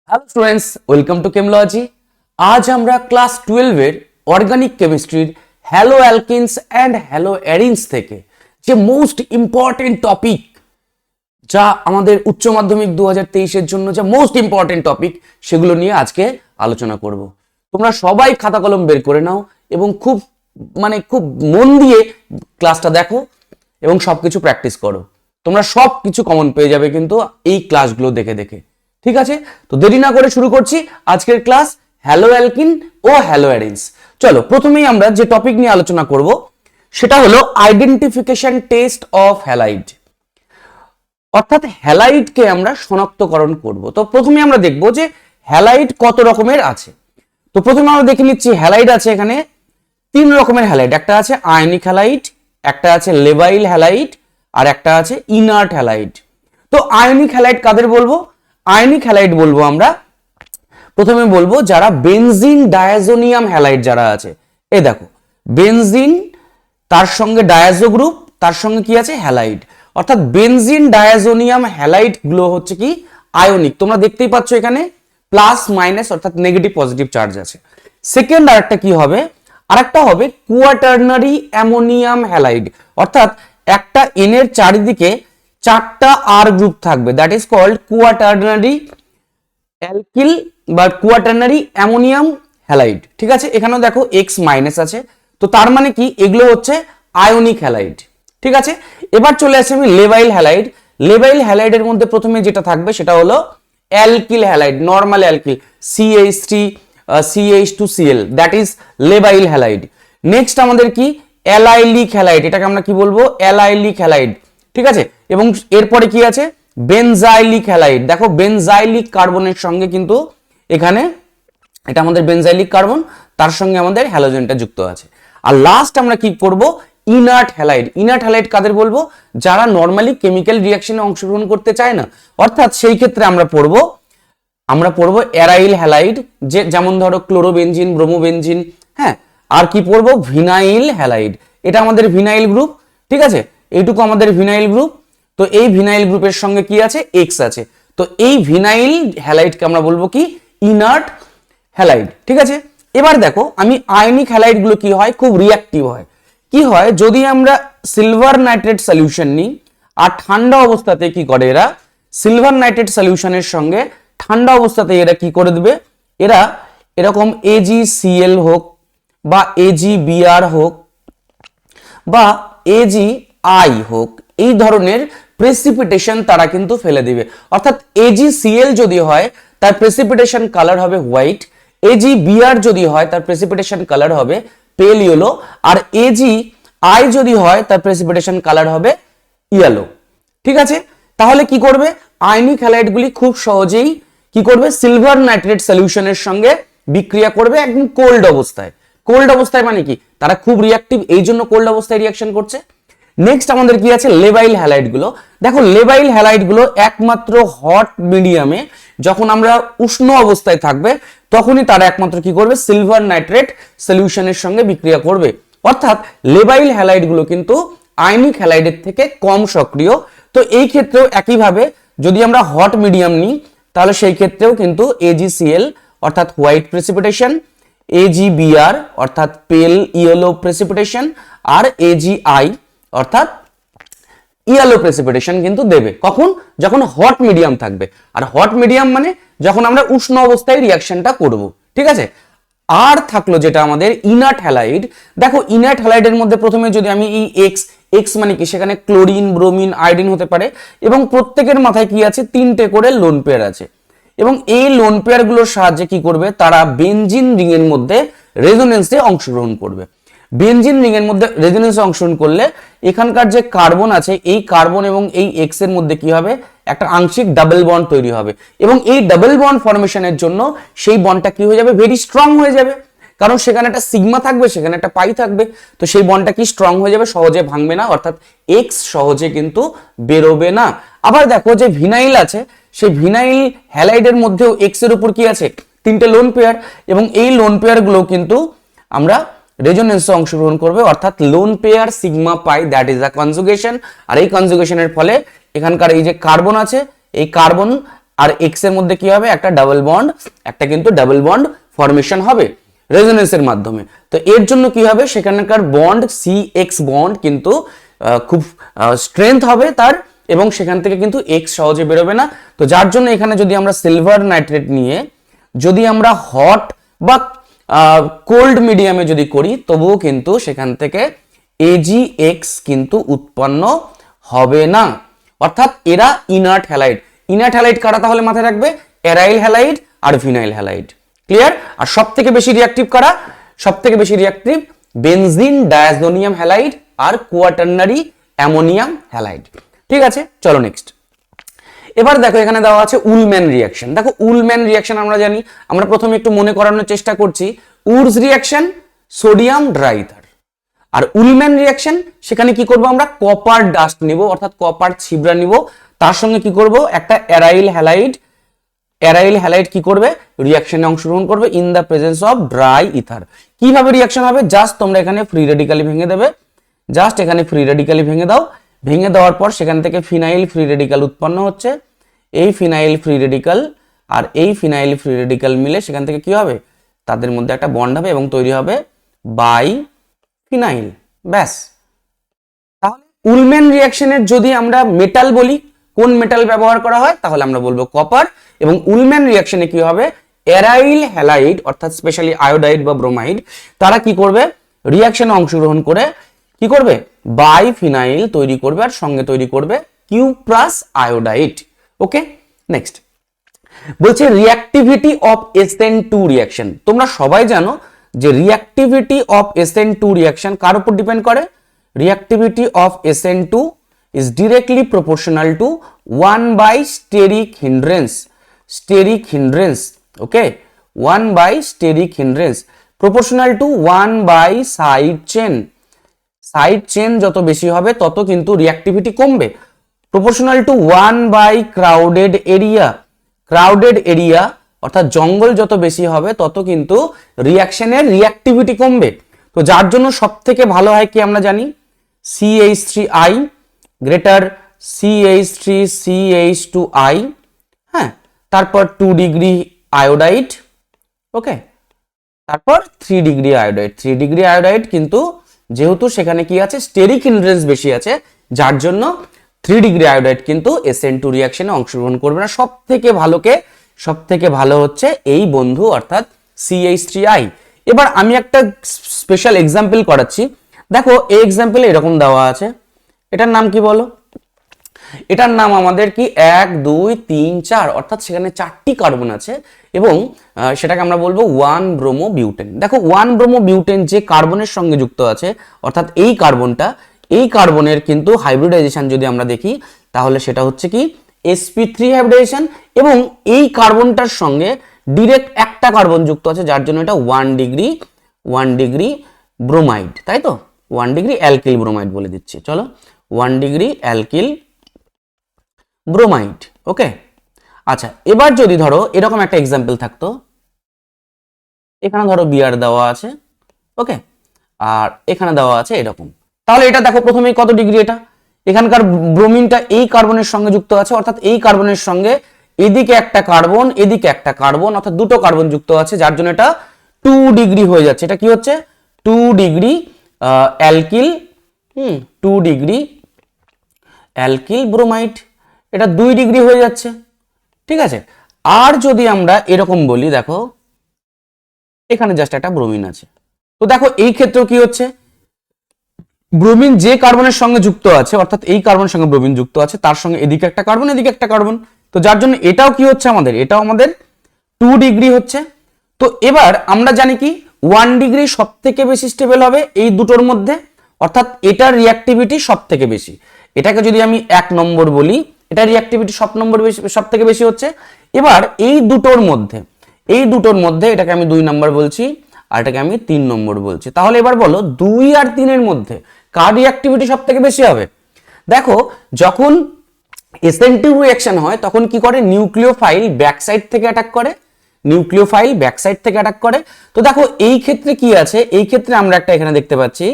Hello students, welcome to Chemology. আজ আমরা class 12 এর অর্গানিক কেমিস্ট্রির haloalkanes and haloarenes থেকে যে মোস্ট ইম্পর্টেন্ট টপিক, যা আমাদের উচ্চ মাধ্যমিক 2023-এর জন্য যে মোস্ট ইম্পর্টেন্ট টপিক, সেগুলো নিয়ে আজকে আলোচনা করব। তোমরা সবাই খাতা কলম বের করে নাও এবং খুব মন দিয়ে ক্লাসটা দেখো এবং সবকিছু প্র্যাকটিস করো। তোমরা সব কিছু কমন পেয়ে যাবে কিন্তু এই ক্লাসগুলো দেখে দেখে। ঠিক আছে, তো দেরি না করে শুরু করছি আজকের ক্লাস হ্যালো অ্যালকিন ও হ্যালো অ্যারিনস। চলো, প্রথমেই আমরা যে টপিক নিয়ে আলোচনা করব সেটা হলো আইডেন্টিফিকেশন টেস্ট অফ হ্যালাইড, অর্থাৎ হ্যালাইডকে আমরা শনাক্তকরণ করব। তো প্রথমে আমরা দেখব যে হ্যালাইড কত রকমের আছে। তো প্রথমে আমরা দেখে নিচ্ছি হ্যালাইড আছে এখানে তিন রকমের হ্যালাইড। একটা আছে আয়নিক হ্যালাইড, একটা আছে লেবাইল হ্যালাইড, আর একটা আছে ইনার্ট হ্যালাইড। তো আয়নিক হ্যালাইড কাদের বলবো? আয়নিক হ্যালাইড বলবো আমরা প্রথমে বলবো যারা বেনজিন ডায়াজোনিয়াম হ্যালাইড যারা আছে। এ দেখো, বেনজিন, তার সঙ্গে ডায়াজো গ্রুপ, তার সঙ্গে কি আছে হ্যালাইড, অর্থাৎ বেনজিন ডায়াজোনিয়াম হ্যালাইড গুলো হচ্ছে কি আয়নিক। তোমরা দেখতেই পাচ্ছ এখানে প্লাস মাইনাস অর্থাৎ নেগেটিভ পজিটিভ চার্জ আছে। সেকেন্ড আরেকটা কি হবে, আরেকটা হবে কোয়াটার্নারি অ্যামোনিয়াম হ্যালাইড, অর্থাৎ একটা এন এর চারিদিকে চারটা আর গ্রুপ থাকবে, that is called quaternary alkyl বা কোয়াটার্নারি অ্যামোনিয়াম হ্যালাইড। ঠিক আছে, এখানেও দেখো এক্স মাইনাস আছে, তো তার মানে কি এগুলো হচ্ছে আয়নিক হ্যালাইড। ঠিক আছে, এবার চলে আসি আমি লেবাইল হ্যালাইড। লেবাইল হ্যালাইডের মধ্যে প্রথমে যেটা থাকবে সেটা হলো alkyl halide, normal alkyl CH3 CH2Cl, that is labile halide. Next আমাদের কি অ্যালাইলিক হ্যালাইড, এটাকে আমরা কি বলবো অ্যালাইলিক হ্যালাইড। ঠিক আছে, এবং এরপরে কি আছে বেনজাইলিক হ্যালাইড। দেখো বেনজাইলিক কার্বনের সঙ্গে কিন্তু এখানে এটা আমাদের বেনজাইলিক কার্বন, তার সঙ্গে আমাদের হ্যালোজেনটা যুক্ত আছে। আর লাস্ট আমরা কি করব ইনার্ট হ্যালাইড। ইনার্ট হ্যালাইড কাদের বলবো? যারা নর্মালি কেমিক্যাল রিঅ্যাকশনে অংশগ্রহণ করতে চায় না, অর্থাৎ সেই ক্ষেত্রে আমরা পড়বো অ্যারাইল হ্যালাইড, যে যেমন ধরো ক্লোরোবেনজিন, ব্রোমোবেনজিন, হ্যাঁ। আর কি পড়বো ভিনাইল হ্যালাইড, এটা আমাদের ভিনাইল গ্রুপ। ঠিক আছে, এইটুকু আমাদের ভিনাইল গ্রুপ। তো এই ভিনাইল গ্রুপের সঙ্গে কি আছে এক্স আছে, তো এই ভিনাইল হ্যালাইডকে আমরা বলবো কি ইনার্ট হ্যালাইড। ঠিক আছে, এবার দেখো আমি আয়নিক হ্যালাইড গুলো কি হয় খুব রিঅ্যাক্টিভ হয়। কি হয় যদি আমরা সিলভার নাইট্রেট সলিউশন নিই আর ঠান্ডা অবস্থাতে কি করে এরা সিলভার নাইট্রেট সলিউশনের সঙ্গে ঠান্ডা অবস্থাতে এরা কি করে দেবে, এরা এরকম AgCl হোক বা AgBr হোক বা AgI হোক, এই ধরনের প্রেসিপিটেশন তারা কিন্তু ফেলে দিবে। অর্থাৎ AgCl যদি হয় তার প্রেসিপিটেশন কালার হবে হোয়াইট, AgBr যদি হয় তার প্রেসিপিটেশন কালার হবে পেল ইয়েলো, আর AgI যদি হয় তার প্রেসিপিটেশন কালার হবে ইয়েলো। ঠিক আছে, তাহলে কি করবে আয়নিক হ্যালাইডগুলি খুব সহজেই কি করবে সিলভার নাইট্রেট সলিউশনের সঙ্গে বিক্রিয়া করবে একদম কোল্ড অবস্থায়। কোল্ড অবস্থায় মানে কি তারা খুব রিঅ্যাক্টিভ, এই জন্য কোল্ড অবস্থায় রিঅ্যাকশন করছে। নেক্সট আমাদের কি আছে লেবাইল হ্যালাইড গুলো। দেখো লেবাইল হ্যালাইড গুলো একমাত্র হট মিডিয়ামে যখন আমরা উষ্ণ অবস্থায় থাকবে তখনই তারা একমাত্র কি করবে সিলভার নাইট্রেট সলিউশনের সঙ্গে বিক্রিয়া করবে। অর্থাৎ লেবাইল হ্যালাইড গুলো কিন্তু আয়নিক হ্যালাইডের থেকে কম সক্রিয়। তো এই ক্ষেত্রেও একইভাবে যদি আমরা হট মিডিয়াম নিই তাহলে সেই ক্ষেত্রেও কিন্তু AgCl অর্থাৎ হোয়াইট প্রেসিপিটেশন, AgBr অর্থাৎ পেল ইয়েলো প্রেসিপিটেশন, আর AgI অর্থাৎ ইয়েলো প্রেসিপিটেশন কিন্তু দেবে। কখন? যখন হট মিডিয়াম থাকবে। আর হট মিডিয়াম মানে যখন আমরা উষ্ণ অবস্থায় রিঅ্যাকশনটা করব। ঠিক আছে, আর থাকলো যেটা আমাদের ইনার্ট হ্যালাইড। দেখো ইনার্ট হ্যালাইডের মধ্যে প্রথমে যদি আমি এই এক্স মানে কি সেখানে ক্লোরিন, ব্রোমিন, আয়োডিন হতে পারে, এবং প্রত্যেকের মাথায় কি আছে তিনটে করে লোন পেয়ার আছে, এবং এই লোন পেয়ার গুলোর সাহায্যে কি করবে তারা বেনজিন রিং এর মধ্যে রেজোনেন্সে অংশগ্রহণ করবে। বেনজিন রিং এর মধ্যে রেজোনেন্সে অংশগ্রহণ করলে এখানকার যে কার্বন আছে এই কার্বন এবং এই এক্স এর মধ্যে কি হবে একটা আংশিক ডাবল বন্ড তৈরি হবে, এবং এই ডাবল বন্ড ফরমেশনের জন্য সেই বন্ডটা কি হয়ে যাবে ভেরি স্ট্রং হয়ে যাবে, কারণ সেখানে একটা সিগমা থাকবে, সেখানে একটা পাই থাকবে। তো সেই বন্ডটা কি স্ট্রং হয়ে যাবে, সহজে ভাঙবে না, অর্থাৎ এক্স সহজে কিন্তু বেরোবে না। আবার দেখো যে ভিনাইল আছে, সেই ভিনাইল হ্যালাইডের মধ্যেও এক্স এর উপর কি আছে তিনটে লোন পেয়ার, এবং এই লোন পেয়ার গুলো কিন্তু আমরা রেজোনেন্সে অংশগ্রহণ করবে, অর্থাৎ lone pair sigma pi, that is a conjugation. আর এই কনজুগেশনের ফলে এখানকার এই যে কার্বন আছে এই কার্বন আর এক্স এর মধ্যে কি হবে, একটা ডাবল বন্ড, একটা কিন্তু ডাবল বন্ড ফরমেশন হবে রেজোনেন্সের মাধ্যমে। তো এর জন্য কি হবে, সেখানকার বন্ড সি এক্স বন্ড কিন্তু খুব স্ট্রেংথ হবে তার, এবং সেখান থেকে কিন্তু এক্স সহজে বেরোবে না। তো যার জন্য এখানে যদি আমরা সিলভার নাইট্রেট নিয়ে যদি আমরা হট বা কোল্ড মিডিয়ামে যদি করি, তবুও কিন্তু সেখান থেকে AgX কিন্তু উৎপন্ন হবে না। অর্থাৎ এরা ইনার্ট হ্যালাইড। ইনার্ট হ্যালাইড কারা তাহলে মাথায় রাখবে, অ্যারাইল হ্যালাইড আর ভিনাইল হ্যালাইড। ক্লিয়ার? আর সব থেকে বেশি রিঅ্যাক্টিভ কারা, সব থেকে বেশি রিঅ্যাক্টিভ বেনজিন ডায়াজোনিয়াম হ্যালাইড আর কোয়াটারনারি অ্যামোনিয়াম হ্যালাইড। ঠিক আছে, চলো নেক্সট। এবার দেখো এখানে দেওয়া আছে উলম্যান রিঅ্যাকশন। দেখো উলম্যান রিঅ্যাকশন আমরা জানি, আমরা প্রথমে একটু মনে করানোর চেষ্টা করছি। উডস রিঅ্যাকশন সোডিয়াম ড্রাইথার, আর উলম্যান রিঅ্যাকশন সেখানে কি করব আমরা, কপার ডাস্ট নিব, অর্থাৎ কপার ছিবড়া নিব, তার সঙ্গে কি করব, একটা অ্যারাইল হ্যালাইড। অ্যারাইল হ্যালাইড কি করবে, রিঅ্যাকশনে অংশগ্রহণ করবে in the presence of dry ether. কিভাবে রিঅ্যাকশন হবে, জাস্ট তোমরা এখানে ফ্রি রেডিক্যালি ভেঙে দেবে, জাস্ট এখানে ফ্রি রেডিক্যালি ভেঙে দাও। ভেঙে দেওয়ার পর সেখান থেকে ফিনাইল ফ্রি রেডিক্যাল উৎপন্ন হচ্ছে। এই ফিনাইল ফ্রি রেডিক্যাল আর এই ফিনাইল ফ্রি রেডিক্যাল মিলে সেখান থেকে কি হবে, তাদের মধ্যে একটা বন্ড হবে এবং তৈরি হবে বাই ফিনাইল। ব্যাস। তাহলে উলম্যান রিঅ্যাকশনের যদি আমরা মেটাল বলি, কোন মেটাল ব্যবহার করা হয়, তাহলে আমরা বলবো কপার। এবং উলম্যান রিঅ্যাকশনে কি হবে, অ্যারাইল হ্যালাইড অর্থাৎ স্পেশালি আয়োডাইড বা ব্রোমাইড, তারা কি করবে, রিঅ্যাকশনে অংশগ্রহণ করে কি করবে, বাই ফিনাইল তৈরি করবে আর সঙ্গে তৈরি করবে কিউপ্রাস আয়োডাইড। ওকে, নেক্সট বলছে রিঅ্যাক্টিভিটি অফ SN2 রিঅ্যাকশন। তোমরা সবাই জানো যে রিঅ্যাক্টিভিটি অফ SN2 রিঅ্যাকশন কার উপর ডিপেন্ড করে, reactivity of SN2 is directly proportional to 1 by steric hindrance. Steric hindrance, okay, 1 by steric hindrance proportional to 1 by side chain. Side chain যত বেশি হবে তত কিন্তু রিঅ্যাক্টিভিটি কমবে। Proportional to 1 by crowded area. Crowded area অর্থাৎ জঙ্গল যত বেশি হবে তত কিন্তু রিঅ্যাকশনের রিঅ্যাক্টিভিটি কমবে। তো যার জন্য সব থেকে ভালো হয় কি আমরা জানি, CH3I গ্রেটার CH3CH2I, হ্যাঁ, তারপর 2 ডিগ্রি আয়োডাইড, ওকে, তারপর 3 ডিগ্রি আয়োডাইড। 3 ডিগ্রি আয়োডাইড কিন্তু যেহেতু সেখানে কি আছে, স্টেরিক হিন্ড্রেন্স বেশি আছে, যার জন্য 3 ডিগ্রি আয়োডাইড কিন্তু SN2 রিঅ্যাকশনে অংশগ্রহণ করবে না। সব থেকে ভালো হচ্ছে এই বন্ধু অর্থাৎ CH3I। এবার আমি একটা স্পেশাল এক্সাম্পল করাচ্ছি। দেখো এই এক্সাম্পলে এরকম দেওয়া আছে, এটার নাম কি বলো, এটার নাম আমাদের কি 1 2 3 4, অর্থাৎ সেখানে 4টি কার্বন আছে এবং সেটাকে আমরা বলবো 1 ব্রোমো বিউটেন। দেখো 1 ব্রোমো বিউটেন যে কার্বনের সঙ্গে যুক্ত আছে, অর্থাৎ এই কার্বনটা, এই কার্বনের কিন্তু হাইব্রিডাইজেশন যদি আমরা দেখি তাহলে সেটা হচ্ছে কি sp3 হাইব্রিডাইজেশন, এবং এই কার্বনটার সঙ্গে ডিরেক্ট একটা কার্বন যুক্ত আছে, যার জন্য এটা 1 ডিগ্রি ব্রোমাইড, তাই তো, 1 ডিগ্রি অ্যালকিল ব্রোমাইড বলে দিচ্ছি। চলো 1 ডিগ্রি অ্যালকিল ব্রোমাইড। ওকে, আচ্ছা, এবার যদি ধরো এরকম একটা এক্সাম্পল থাকতো, এখানে ধরো বিয়ার দেওয়া আছে, ওকে, আর এখানে দেওয়া আছে এরকম, তাহলে এটা দেখো প্রথমে কত ডিগ্রি, এটা এখানকার ব্রোমিনটা এই কার্বনের সঙ্গে যুক্ত আছে, অর্থাৎ এই কার্বনের সঙ্গে এদিকে একটা কার্বন এদিকে একটা কার্বন, অর্থাৎ দুটো কার্বন যুক্ত আছে, যার জন্য এটা 2 ডিগ্রি হয়ে যাচ্ছে। এটা কি হচ্ছে 2 degree alkyl, 2 degree alkyl bromide, এটা 2 ডিগ্রি হয়ে যাচ্ছে। ঠিক আছে, আর যদি আমরা এরকম বলি, দেখো এখানে জাস্ট একটা ব্রোমিন আছে, তো দেখো এই ক্ষেত্রে কি হচ্ছে, ব্রোমিন যে কার্বনের সঙ্গে যুক্ত আছে, অর্থাৎ এই কার্বনের সঙ্গে ব্রোমিন যুক্ত আছে, তার সঙ্গে এদিকে একটা কার্বন এদিকে একটা কার্বন, তো যার জন্য এটাও কি হচ্ছে আমাদের, এটাও আমাদের 2 ডিগ্রি হচ্ছে। তো এবার আমরা জানি কি 1 ডিগ্রি সব থেকে বেশি স্টেবল হবে এই দুটোর মধ্যে, অর্থাৎ এটার রিঅ্যাক্টিভিটি সব থেকে বেশি। এটাকে যদি আমি 1 নম্বর বলি, এটা রিঅ্যাক্টিভিটি সব থেকে বেশি হচ্ছে। এবার এই দুটোর মধ্যে এটাকে আমি 2 নম্বর বলছি আর এটাকে আমি 3 নম্বর বলছি। তাহলে এবার বলো 2 আর 3 এর মধ্যে কার রিঅ্যাক্টিভিটি সব থেকে বেশি হবে? দেখো যখন SN2 রিঅ্যাকশন হয় তখন কি করে, নিউক্লিওফাইল ব্যাক সাইড থেকে অ্যাটাক করে, তো দেখো এই ক্ষেত্রে কি আছে, এই ক্ষেত্রে আমরা একটা এখানে দেখতে পাচ্ছি,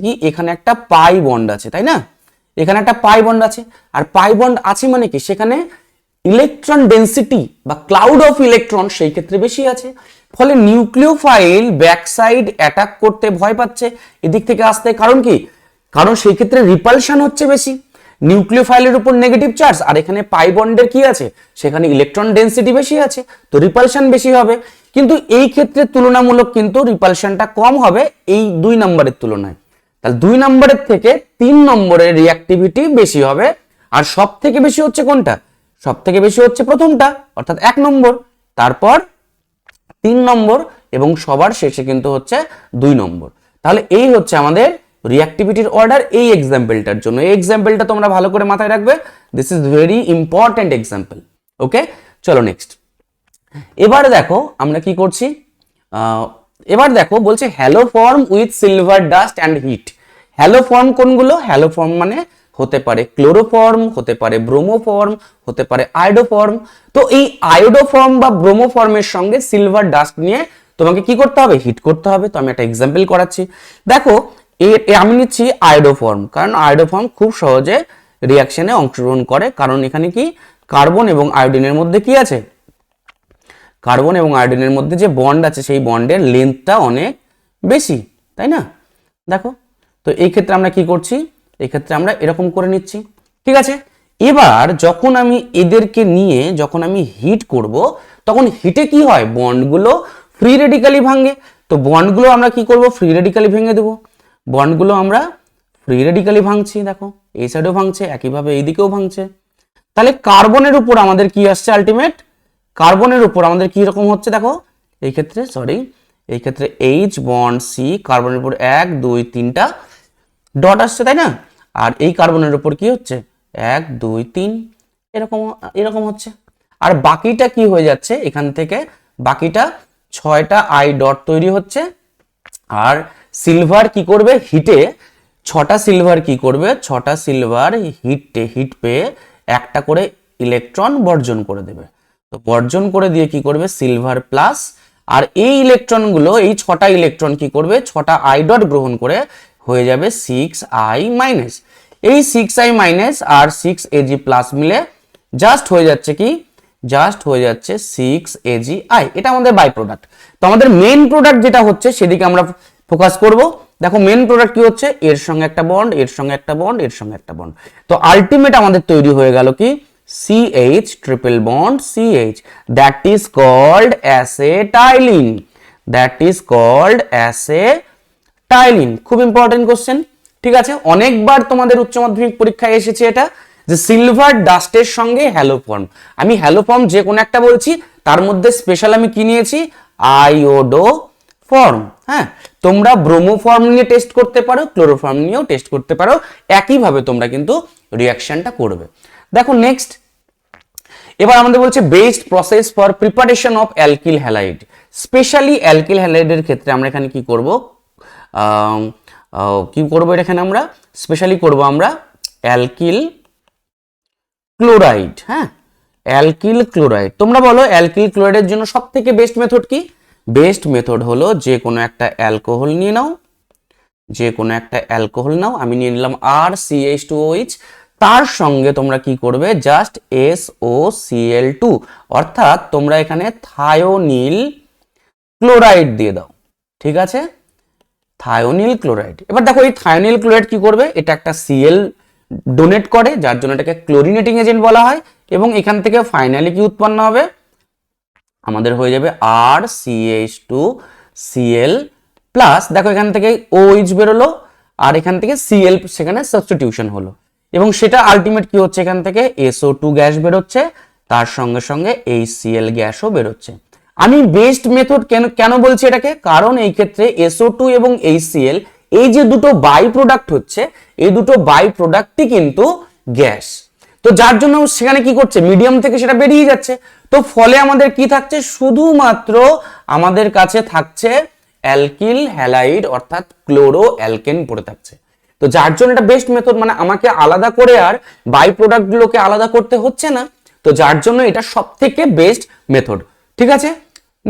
কি এখানে একটা পাই বন্ড আছে, তাই না, এখানে একটা পাই বন্ড আছে, আর পাই বন্ড আছে মানে কি সেখানে ইলেকট্রন ডেন্সিটি বা ক্লাউড অফ ইলেকট্রন সেই ক্ষেত্রে বেশি আছে, ফলে নিউক্লিওফাইল ব্যাক সাইড অ্যাটাক করতে ভয় পাচ্ছে এদিক থেকে আসতে। কারণ কি? কারণ সেই ক্ষেত্রে রিপালশন হচ্ছে বেশি, নিউক্লিওফাইলের উপর নেগেটিভ চার্জ, আর এখানে পাই বন্ডের কি আছে, সেখানে ইলেকট্রন ডেন্সিটি বেশি আছে, তো রিপালশন বেশি হবে। কিন্তু এই ক্ষেত্রে তুলনামূলক কিন্তু রিপালশনটা কম হবে এই 2 নম্বরের তুলনায়। তাহলে 2 নম্বরের থেকে 3 নম্বরের রিঅ্যাক্টিভিটি বেশি হবে। আর সব থেকে বেশি হচ্ছে কোনটা? সব থেকে বেশি হচ্ছে প্রথমটা, অর্থাৎ 1 নম্বর, তারপর 3 নম্বর, এবং সবার শেষে কিন্তু হচ্ছে 2 নম্বর। তাহলে এই হচ্ছে আমাদের রিঅ্যাক্টিভিটির অর্ডার এই এক্সাম্পলটার জন্য। এই এক্সাম্পলটা তোমরা ভালো করে মাথায় রাখবে, this is very important example. Okay, চলো নেক্সট। এবার দেখো আমরা কি করছি, এবার দেখো বলছে haloform with silver dust and heat. Haloform কোনগুলো? হ্যালো ফর্ম মানে হতে পারে ক্লোরোফর্ম, হতে পারে ব্রোমোফর্ম, হতে পারে আয়োডোফর্ম। তো এই আয়োডোফর্ম বা ব্রোমোফর্মের সঙ্গে সিলভার ডাস্ট নিয়ে তোমাকে কি করতে হবে? হিট করতে হবে। তো আমি একটা এক্সাম্পল করাচ্ছি। দেখো আমি নিচ্ছি আয়োডোফর্ম, কারণ আয়োডোফর্ম খুব সহজে রিয়াকশনে অংশগ্রহণ করে, কারণ এখানে কি কার্বন এবং আয়োডিনের মধ্যে কি আছে, কার্বন এবং আয়োডিনের মধ্যে যে বন্ড আছে সেই বন্ডের লেন্থটা অনেক বেশি, তাই না? দেখো, তো এই ক্ষেত্রে আমরা কি করছি, এই ক্ষেত্রে আমরা এরকম করে নিচ্ছি, ঠিক আছে। এবার যখন আমি এদেরকে নিয়ে যখন আমি হিট করব, তখন হিটে কি হয়, বন্ডগুলো ফ্রি রেডিক্যালি ভাঙে। তো বন্ডগুলো আমরা কি করব, ফ্রি রেডিক্যালি ভেঙে দেবো। বন্ডগুলো আমরা ফ্রি রেডিক্যালি ভাঙছি, দেখো এই সাইডেও ভাঙছে, একইভাবে এই দিকেও ভাঙছে। তাহলে কার্বনের উপর আমাদের কি আসছে, আলটিমেট কার্বনের উপর আমাদের কি রকম হচ্ছে, দেখো এই ক্ষেত্রে এই ক্ষেত্রে এইচ বন্ড সি, কার্বনের উপর 1 2 3টা ডট আসছে, তাই না? আর এই কার্বনের উপর কি হচ্ছে, 1 2 3 এরকম এরকম হচ্ছে। আর বাকিটা কি হয়ে যাচ্ছে, এখান থেকে বাকিটা 6টা আই ডট তৈরি হচ্ছে। আর সিলভার কি করবে, হিটে 6টা সিলভার কি করবে, 6টা সিলভার হিট পেয়ে একটা করে ইলেকট্রন বর্জন করে দেবে। তো বর্জন করে দিয়ে কি করবে, সিলভার প্লাস, আর এই ইলেকট্রনগুলো, এই 6টা ইলেকট্রন কি করবে, 6টা আই ডট গ্রহণ করে হয়ে যাবে 6i মাইনাস। এই 6i মাইনাস আর 6Ag প্লাস মিলে জাস্ট হয়ে যাচ্ছে কি, জাস্ট হয়ে যাচ্ছে 6AgI। এটা আমাদের বাই প্রোডাক্ট। তো আমাদের মেন প্রোডাক্ট যেটা হচ্ছে সেদিকে আমরা ফোকাস করব। দেখো মেন প্রোডাক্ট কি হচ্ছে, এর সঙ্গে একটা বন্ড, এর সঙ্গে একটা বন্ড, এর সঙ্গে একটা বন্ড। তো আলটিমেট আমাদের তৈরি হয়ে গেল কি, CH triple bond CH, that is called acetylene, that is called acetylene. খুব ইম্পর্টেন্ট কোশ্চেন, ঠিক আছে। অনেকবার তোমাদের উচ্চ মাধ্যমিক পরীক্ষায় এসেছে এটা, যে সিলভার ডাস্টের সঙ্গে হ্যালো ফর্ম। আমি হ্যালো ফর্ম যে কোনো একটা বলছি, তার মধ্যে স্পেশাল আমি কি নিয়েছি, আয়োডো ফর্ম। হ্যাঁ, তোমরা ব্রোমো ফর্ম নিয়ে টেস্ট করতে পারো, ক্লোরোফর্ম নিয়েও টেস্ট করতে পারো, একইভাবে তোমরা কিন্তু রিয়াকশনটা করবে। দেখো নেক্সট, এবার আমাদের বলছে best process for preparation of alkyl halide. Specially alkyl হ্যালাইডের ক্ষেত্রে আমরা এখানে কি করব, এখানে আমরা স্পেশালি করব আমরা অ্যালকিল ক্লোরাইড। হ্যাঁ, অ্যালকিল ক্লোরাইড। তোমরা বলো অ্যালকিল ক্লোরাইডের জন্য সব থেকে বেস্ট মেথড কি? বেস্ট মেথড হলো যে কোনো একটা অ্যালকোহল নিয়ে নাও, যে কোনো একটা অ্যালকোহল নাও। আমি নিয়ে নিলাম RCH2OH, তার সঙ্গে তোমরা কি করবে, জাস্ট SOCl2, অর্থাৎ তোমরা এখানে থায়োনিল ক্লোরাইড দিয়ে দাও, ঠিক আছে, থায়োনিল ক্লোরাইড। এবার দেখো এই থায়োনিল ক্লোরাইড কি করবে, এটা একটা Cl ডোনেট করে, যার জন্য এটাকে ক্লোরিনেটিং এজেন্ট বলা হয়। এবং এখান থেকে ফাইনালি কি উৎপন্ন হবে, আমাদের হয়ে যাবে RCH2Cl প্লাস। দেখো এখান থেকে OH বেরোলো, আর এখান থেকে Cl সেখানে সাবস্টিটিউশন হলো, এবং সেটা আলটিমেট কি হচ্ছে, এখান থেকে SO2 গ্যাস বেরোচ্ছে, তার সঙ্গে সঙ্গে HCl গ্যাসও বেরোচ্ছে। আমি বেস্ট মেথড কেন বলছি এটাকে, কারণ এই ক্ষেত্রে SO2 এবং HCl এই যে দুটো বাই প্রোডাক্ট হচ্ছে, এই দুটো বাই প্রোডাক্টই কিন্তু গ্যাস। তো যার জন্য সেখানে কি করছে, মিডিয়াম থেকে সেটা বেরিয়ে যাচ্ছে। তো ফলে আমাদের কি থাকছে, শুধুমাত্র আমাদের কাছে থাকছে অ্যালকিল হ্যালাইড অর্থাৎ ক্লোরো অ্যালকেন পড়ে থাকছে। তো যার জন্য এটা বেস্ট মেথড, মানে আমাকে আলাদা করে আর বাই প্রোডাক্টগুলোকে আলাদা করতে হচ্ছে না। তো যার জন্য এটা সব থেকে বেস্ট মেথড, ঠিক আছে।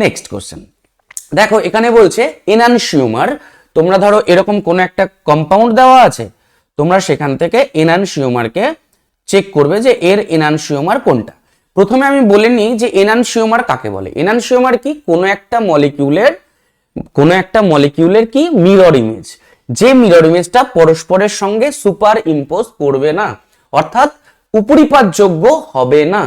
নেক্সট কোশ্চেন দেখো, এখানে বলছে এনানসিওমার। তোমরা ধরো এরকম কোনো একটা কম্পাউন্ড দেওয়া আছে, তোমরা সেখান থেকে এনানসিওমারকে চেক করবে যে এর এনানসিওমার কোনটা। প্রথমে আমি বলে নিই যে এনানসিওমার কাকে বলে। এনানসিওমার কি? কোনো একটা মলিকিউলের কি মিরর ইমেজ, যে মিরর ইমেজটা পরস্পরের সঙ্গে সুপার ইম্পোজ করবে না, অর্থাৎ উপরিপাতযোগ্য হবে না।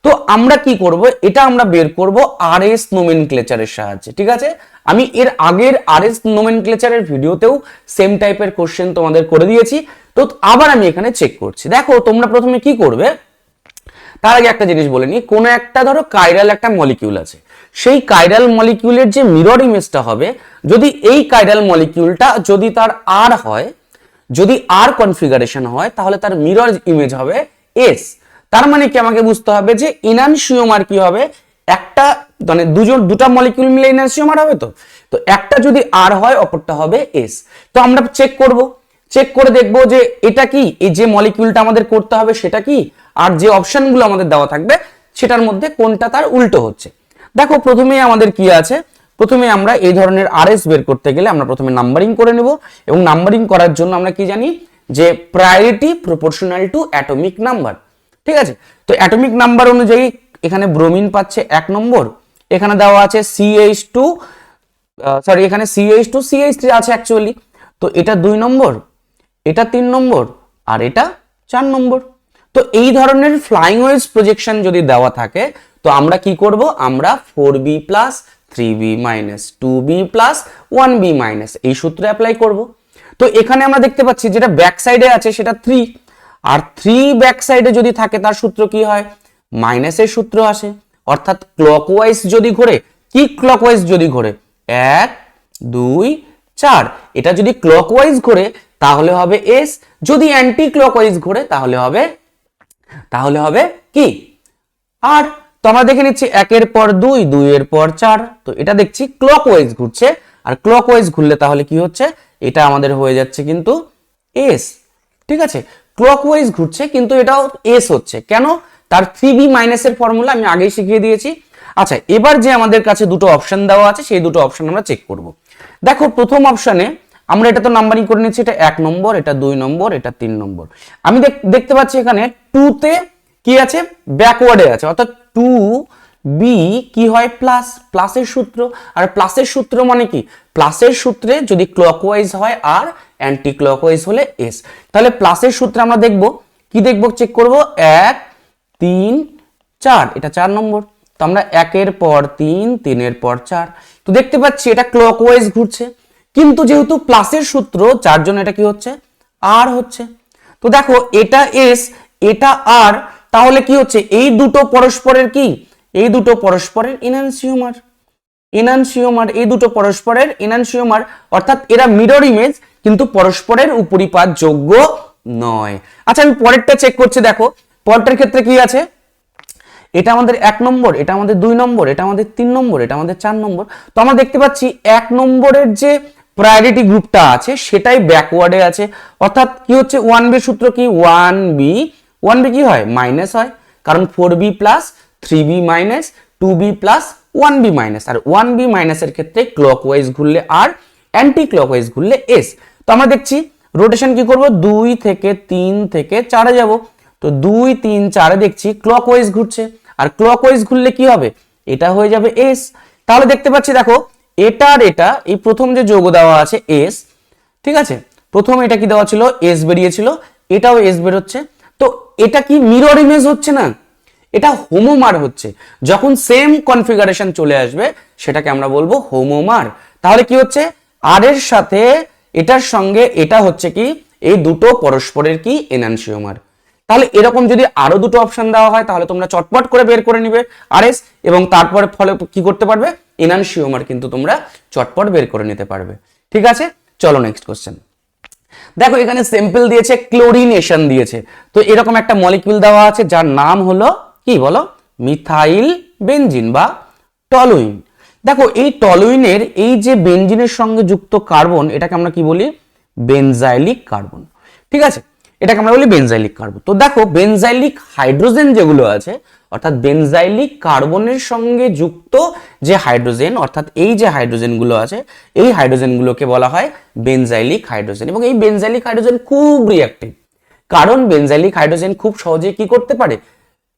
তো আমরা কি করব, এটা আমরা বের করব আরএস নোমেনক্লেচারের সাহায্যে। ঠিক আছে, আমি এর আগের আরএস নোমেনক্লেচারের ভিডিওতেও সেম টাইপের কোশ্চেন তোমাদের করে দিয়েছি। তো আবার আমি এখানে চেক করছি। দেখো তোমরা প্রথমে কি করবে, তার আগে একটা জিনিস বলে নিই। কোনো একটা ধরো কাইরাল একটা মলিকিউল আছে, সেই কাইরাল মলিকিউলের যে মিরর ইমেজটা হবে, যদি এই কাইরাল মলিকিউলটা যদি তার আর হয়, যদি আর কনফিগারেশন হয়, তাহলে তার মিরর ইমেজ হবে এস। তার মানে কি আমাকে বুঝতে হবে যে ইনানসিওমার কি হবে, একটা মানে দুটা মলিকিউল মিলে ইনানসিওমার হবে। তো একটা যদি আর হয়, অপরটা হবে এস। তো আমরা চেক করে দেখবো যে এটা কি, এই যে মলিকিউলটা আমাদের করতে হবে সেটা কি, আর যে অপশনগুলো আমাদের দেওয়া থাকবে সেটার মধ্যে কোনটা তার উল্টো হচ্ছে। দেখো প্রথমেই আমাদের কি আছে, প্রথমে আমরা এই ধরনের আরএস বের করতে গেলে আমরা প্রথমে নাম্বারিং করে নেব, এবং নাম্বারিং করার জন্য আমরা কি জানি যে priority proportional to atomic number. ঠিক আছে, তো অ্যাটমিক নাম্বার অনুযায়ী এখানে ব্রোমিন পাচ্ছে 1 নম্বর, এখানে দেওয়া আছে CH2 এখানে CH2 CH3 আছে অ্যাকচুয়ালি। তো এটা 2 নম্বর, এটা 3 নম্বর, আর এটা 4 নম্বর। তো এই ধরনের ফ্লাইং ওয়েজ প্রজেকশন যদি দেওয়া থাকে, তো আমরা কি করব, আমরা 4b plus 3b minus 2b plus 1b minus এই সূত্র অ্যাপ্লাই করব। তো এখানে আমরা দেখতে পাচ্ছি যেটা ব্যাক সাইডে আছে সেটা 3, আর 3 ব্যাক সাইডে যদি থাকে তার সূত্র কি হয়, মাইনাসের সূত্র আসে। অর্থাৎ ক্লকওয়াইজ যদি ঘোরে, কি ক্লকওয়াইজ যদি ঘোরে 1 2 4, এটা যদি ক্লকওয়াইজ ঘোরে তাহলে হবে এস, যদি অ্যান্টি ক্লকওয়াইজ ঘোরে তাহলে হবে কি আর। তো আমরা দেখে নিচ্ছি 1 এর পর 2, 2 এর পর 4। তো এটা দেখছি ক্লকওয়াইজ ঘুরছে, আর ক্লকওয়াইজ ঘুরলে তাহলে কি হচ্ছে, এটা আমাদের হয়ে যাচ্ছে কিন্তু এস। ঠিক আছে, ক্লকওয়াইজ ঘুরছে কিন্তু এটাও এস হচ্ছে কেন, তার 3b মাইনাসের ফর্মুলা আমি আগেই শিখিয়ে দিয়েছি। আচ্ছা, এবার যে আমাদের কাছে দুটো অপশন দেওয়া আছে সেই দুটো অপশন আমরা চেক করব। দেখো প্রথম অপশনে আমরা এটা তো নাম্বারিং করে নিচ্ছি, এটা 1 নম্বর, এটা 2 নম্বর, এটা 3 নম্বর। আমি দেখতে পাচ্ছি এখানে 2 তে কি আছে, ব্যাকওয়ার্ডে আছে, অর্থাৎ 2b কি হয় প্লাস, প্লাসের সূত্র। আর প্লাসের সূত্র মানে কি, প্লাসের সূত্রে যদি ক্লকওয়াইজ হয় আর, অ্যান্টি ক্লকওয়াইজ হলে এস। তাহলে প্লাসের সূত্রে আমরা দেখব চেক করব 1 3 4, এটা 4 নম্বর। তো আমরা 1 এর পর 3, 3 এর পর 4। তো দেখতে পাচ্ছি এটা ক্লকওয়াইজ ঘুরছে, কিন্তু যেহেতু প্লাসের সূত্র যার জন্য এটা কি হচ্ছে, আর হচ্ছে। তো দেখো এটা এস, এটা আর, তাহলে কি হচ্ছে, এই দুটো পরস্পরের কি, এই দুটো পরস্পরের এনানসিওমার, এই দুটো পরস্পরের এনানসিওমার, অর্থাৎ এরা মিরর ইমেজ কিন্তু পরস্পরের উপরিপাত যোগ্য নয়। আচ্ছা আমি পরেরটা চেক করছি। দেখো পরেরটার ক্ষেত্রে কি আছে, এটা আমাদের 1 নম্বর, এটা আমাদের 2 নম্বর, এটা আমাদের 3 নম্বর, এটা আমাদের 4 নম্বর। তো আমরা দেখতে পাচ্ছি 1 নম্বরের যে প্রায়োরিটি গ্রুপটা আছে সেটাই ব্যাকওয়ার্ডে আছে, অর্থাৎ কি হচ্ছে 1b সূত্র কি, 1b কি হয়, মাইনাস হয়, কারণ 4b plus 3b minus 2b plus 1b minus. আর 1b মাইনাসের ক্ষেত্রে ক্লকওয়াইজ ঘুরলে আর, অ্যান্টি ক্লকওয়াইজ ঘুরলে এস। তো আমরা দেখছি রোটেশন কি করব, 2 থেকে 3 থেকে 4 যাব। তো 2 3 4 দেখছি ক্লকওয়াইজ ঘুরছে, আর ক্লকওয়াইজ ঘুরলে কি হবে, এটা হয়ে যাবে এস। তাহলে দেখতে পাচ্ছি দেখো এটা আর এটা, এই প্রথম যে যৌগ দেওয়া আছে এস, ঠিক আছে, প্রথম এটা কি দেওয়া ছিল, এস বেরিয়েছিল, এটাও এস বেরোচ্ছে। তো এটা কি মিরর ইমেজ হচ্ছে না, এটা হোমোমার হচ্ছে। যখন সেম কনফিগারেশন চলে আসবে সেটাকে আমরা বলবো হোমোমার। তাহলে কি হচ্ছে, আর এর সাথে এটার সঙ্গে এটা হচ্ছে কি, এই দুটো পরস্পরের কি এনানসিওমার। তাহলে এরকম যদি আরো দুটো অপশন দেওয়া হয় তাহলে তোমরা চটপট করে বের করে নিবে আরএস, এবং তারপরে ফলে কি করতে পারবে, এনানসিওমার কিন্তু তোমরা চটপট বের করে নিতে পারবে। ঠিক আছে, চলো নেক্সট কোশ্চেন। দেখো এখানে স্যাম্পল দিয়েছে, ক্লোরিনেশন দিয়েছে। তো এরকম একটা মলিকিউল দেওয়া আছে যার নাম হলো কি বলো, মিথাইল বেনজিন বা টলুইন। দেখো এই টলুইনের এই যে বেনজিনের সঙ্গে যুক্ত কার্বন, এটাকে আমরা কি বলি, বেনজাইলিক কার্বন। ঠিক আছে, এটাকে আমরা বলি বেনজাইলিক কার্বন। তো দেখো বেনজাইলিক হাইড্রোজেন যেগুলো আছে, অর্থাৎ বেনজাইলিক কার্বনের সঙ্গে যুক্ত যে হাইড্রোজেন, অর্থাৎ এই যে হাইড্রোজেনগুলো আছে, এই হাইড্রোজেনগুলোকে বলা হয় বেনজাইলিক হাইড্রোজেন। এবং এই বেনজাইলিক হাইড্রোজেন খুব রিঅ্যাক্টিভ, কারণ বেনজাইলিক হাইড্রোজেন খুব সহজে কি করতে পারে,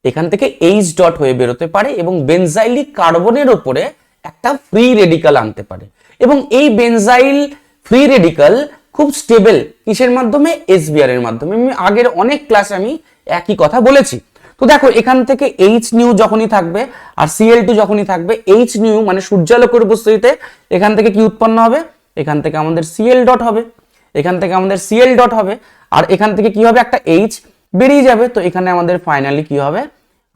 এখান থেকে এইচ ডট হয়ে বেরোতে পারে এবং বেনজাইলিক কার্বনের উপরে একটা ফ্রি রেডিকাল আনতে পারে। এবং এই বেনজাইল ফ্রি রেডিকাল খুব স্টেবল কিসের মাধ্যমে? এসবিআর এর মাধ্যমে। আমি আগের অনেক ক্লাসে আমি একই কথা বলেছি। তো দেখো এখান থেকে এইচ নিউ যখনই থাকবে আর Cl2 যখনই থাকবে, এইচ নিউ মানে সূর্যালোকের উপস্থিতিতে এখান থেকে কি উৎপন্ন হবে? এখান থেকে আমাদের Cl ডট হবে, এখান থেকে আমাদের Cl ডট হবে, আর এখান থেকে কি হবে? একটা এইচ বেরিয়ে যাবে। তো এখানে আমাদের ফাইনালি কি হবে?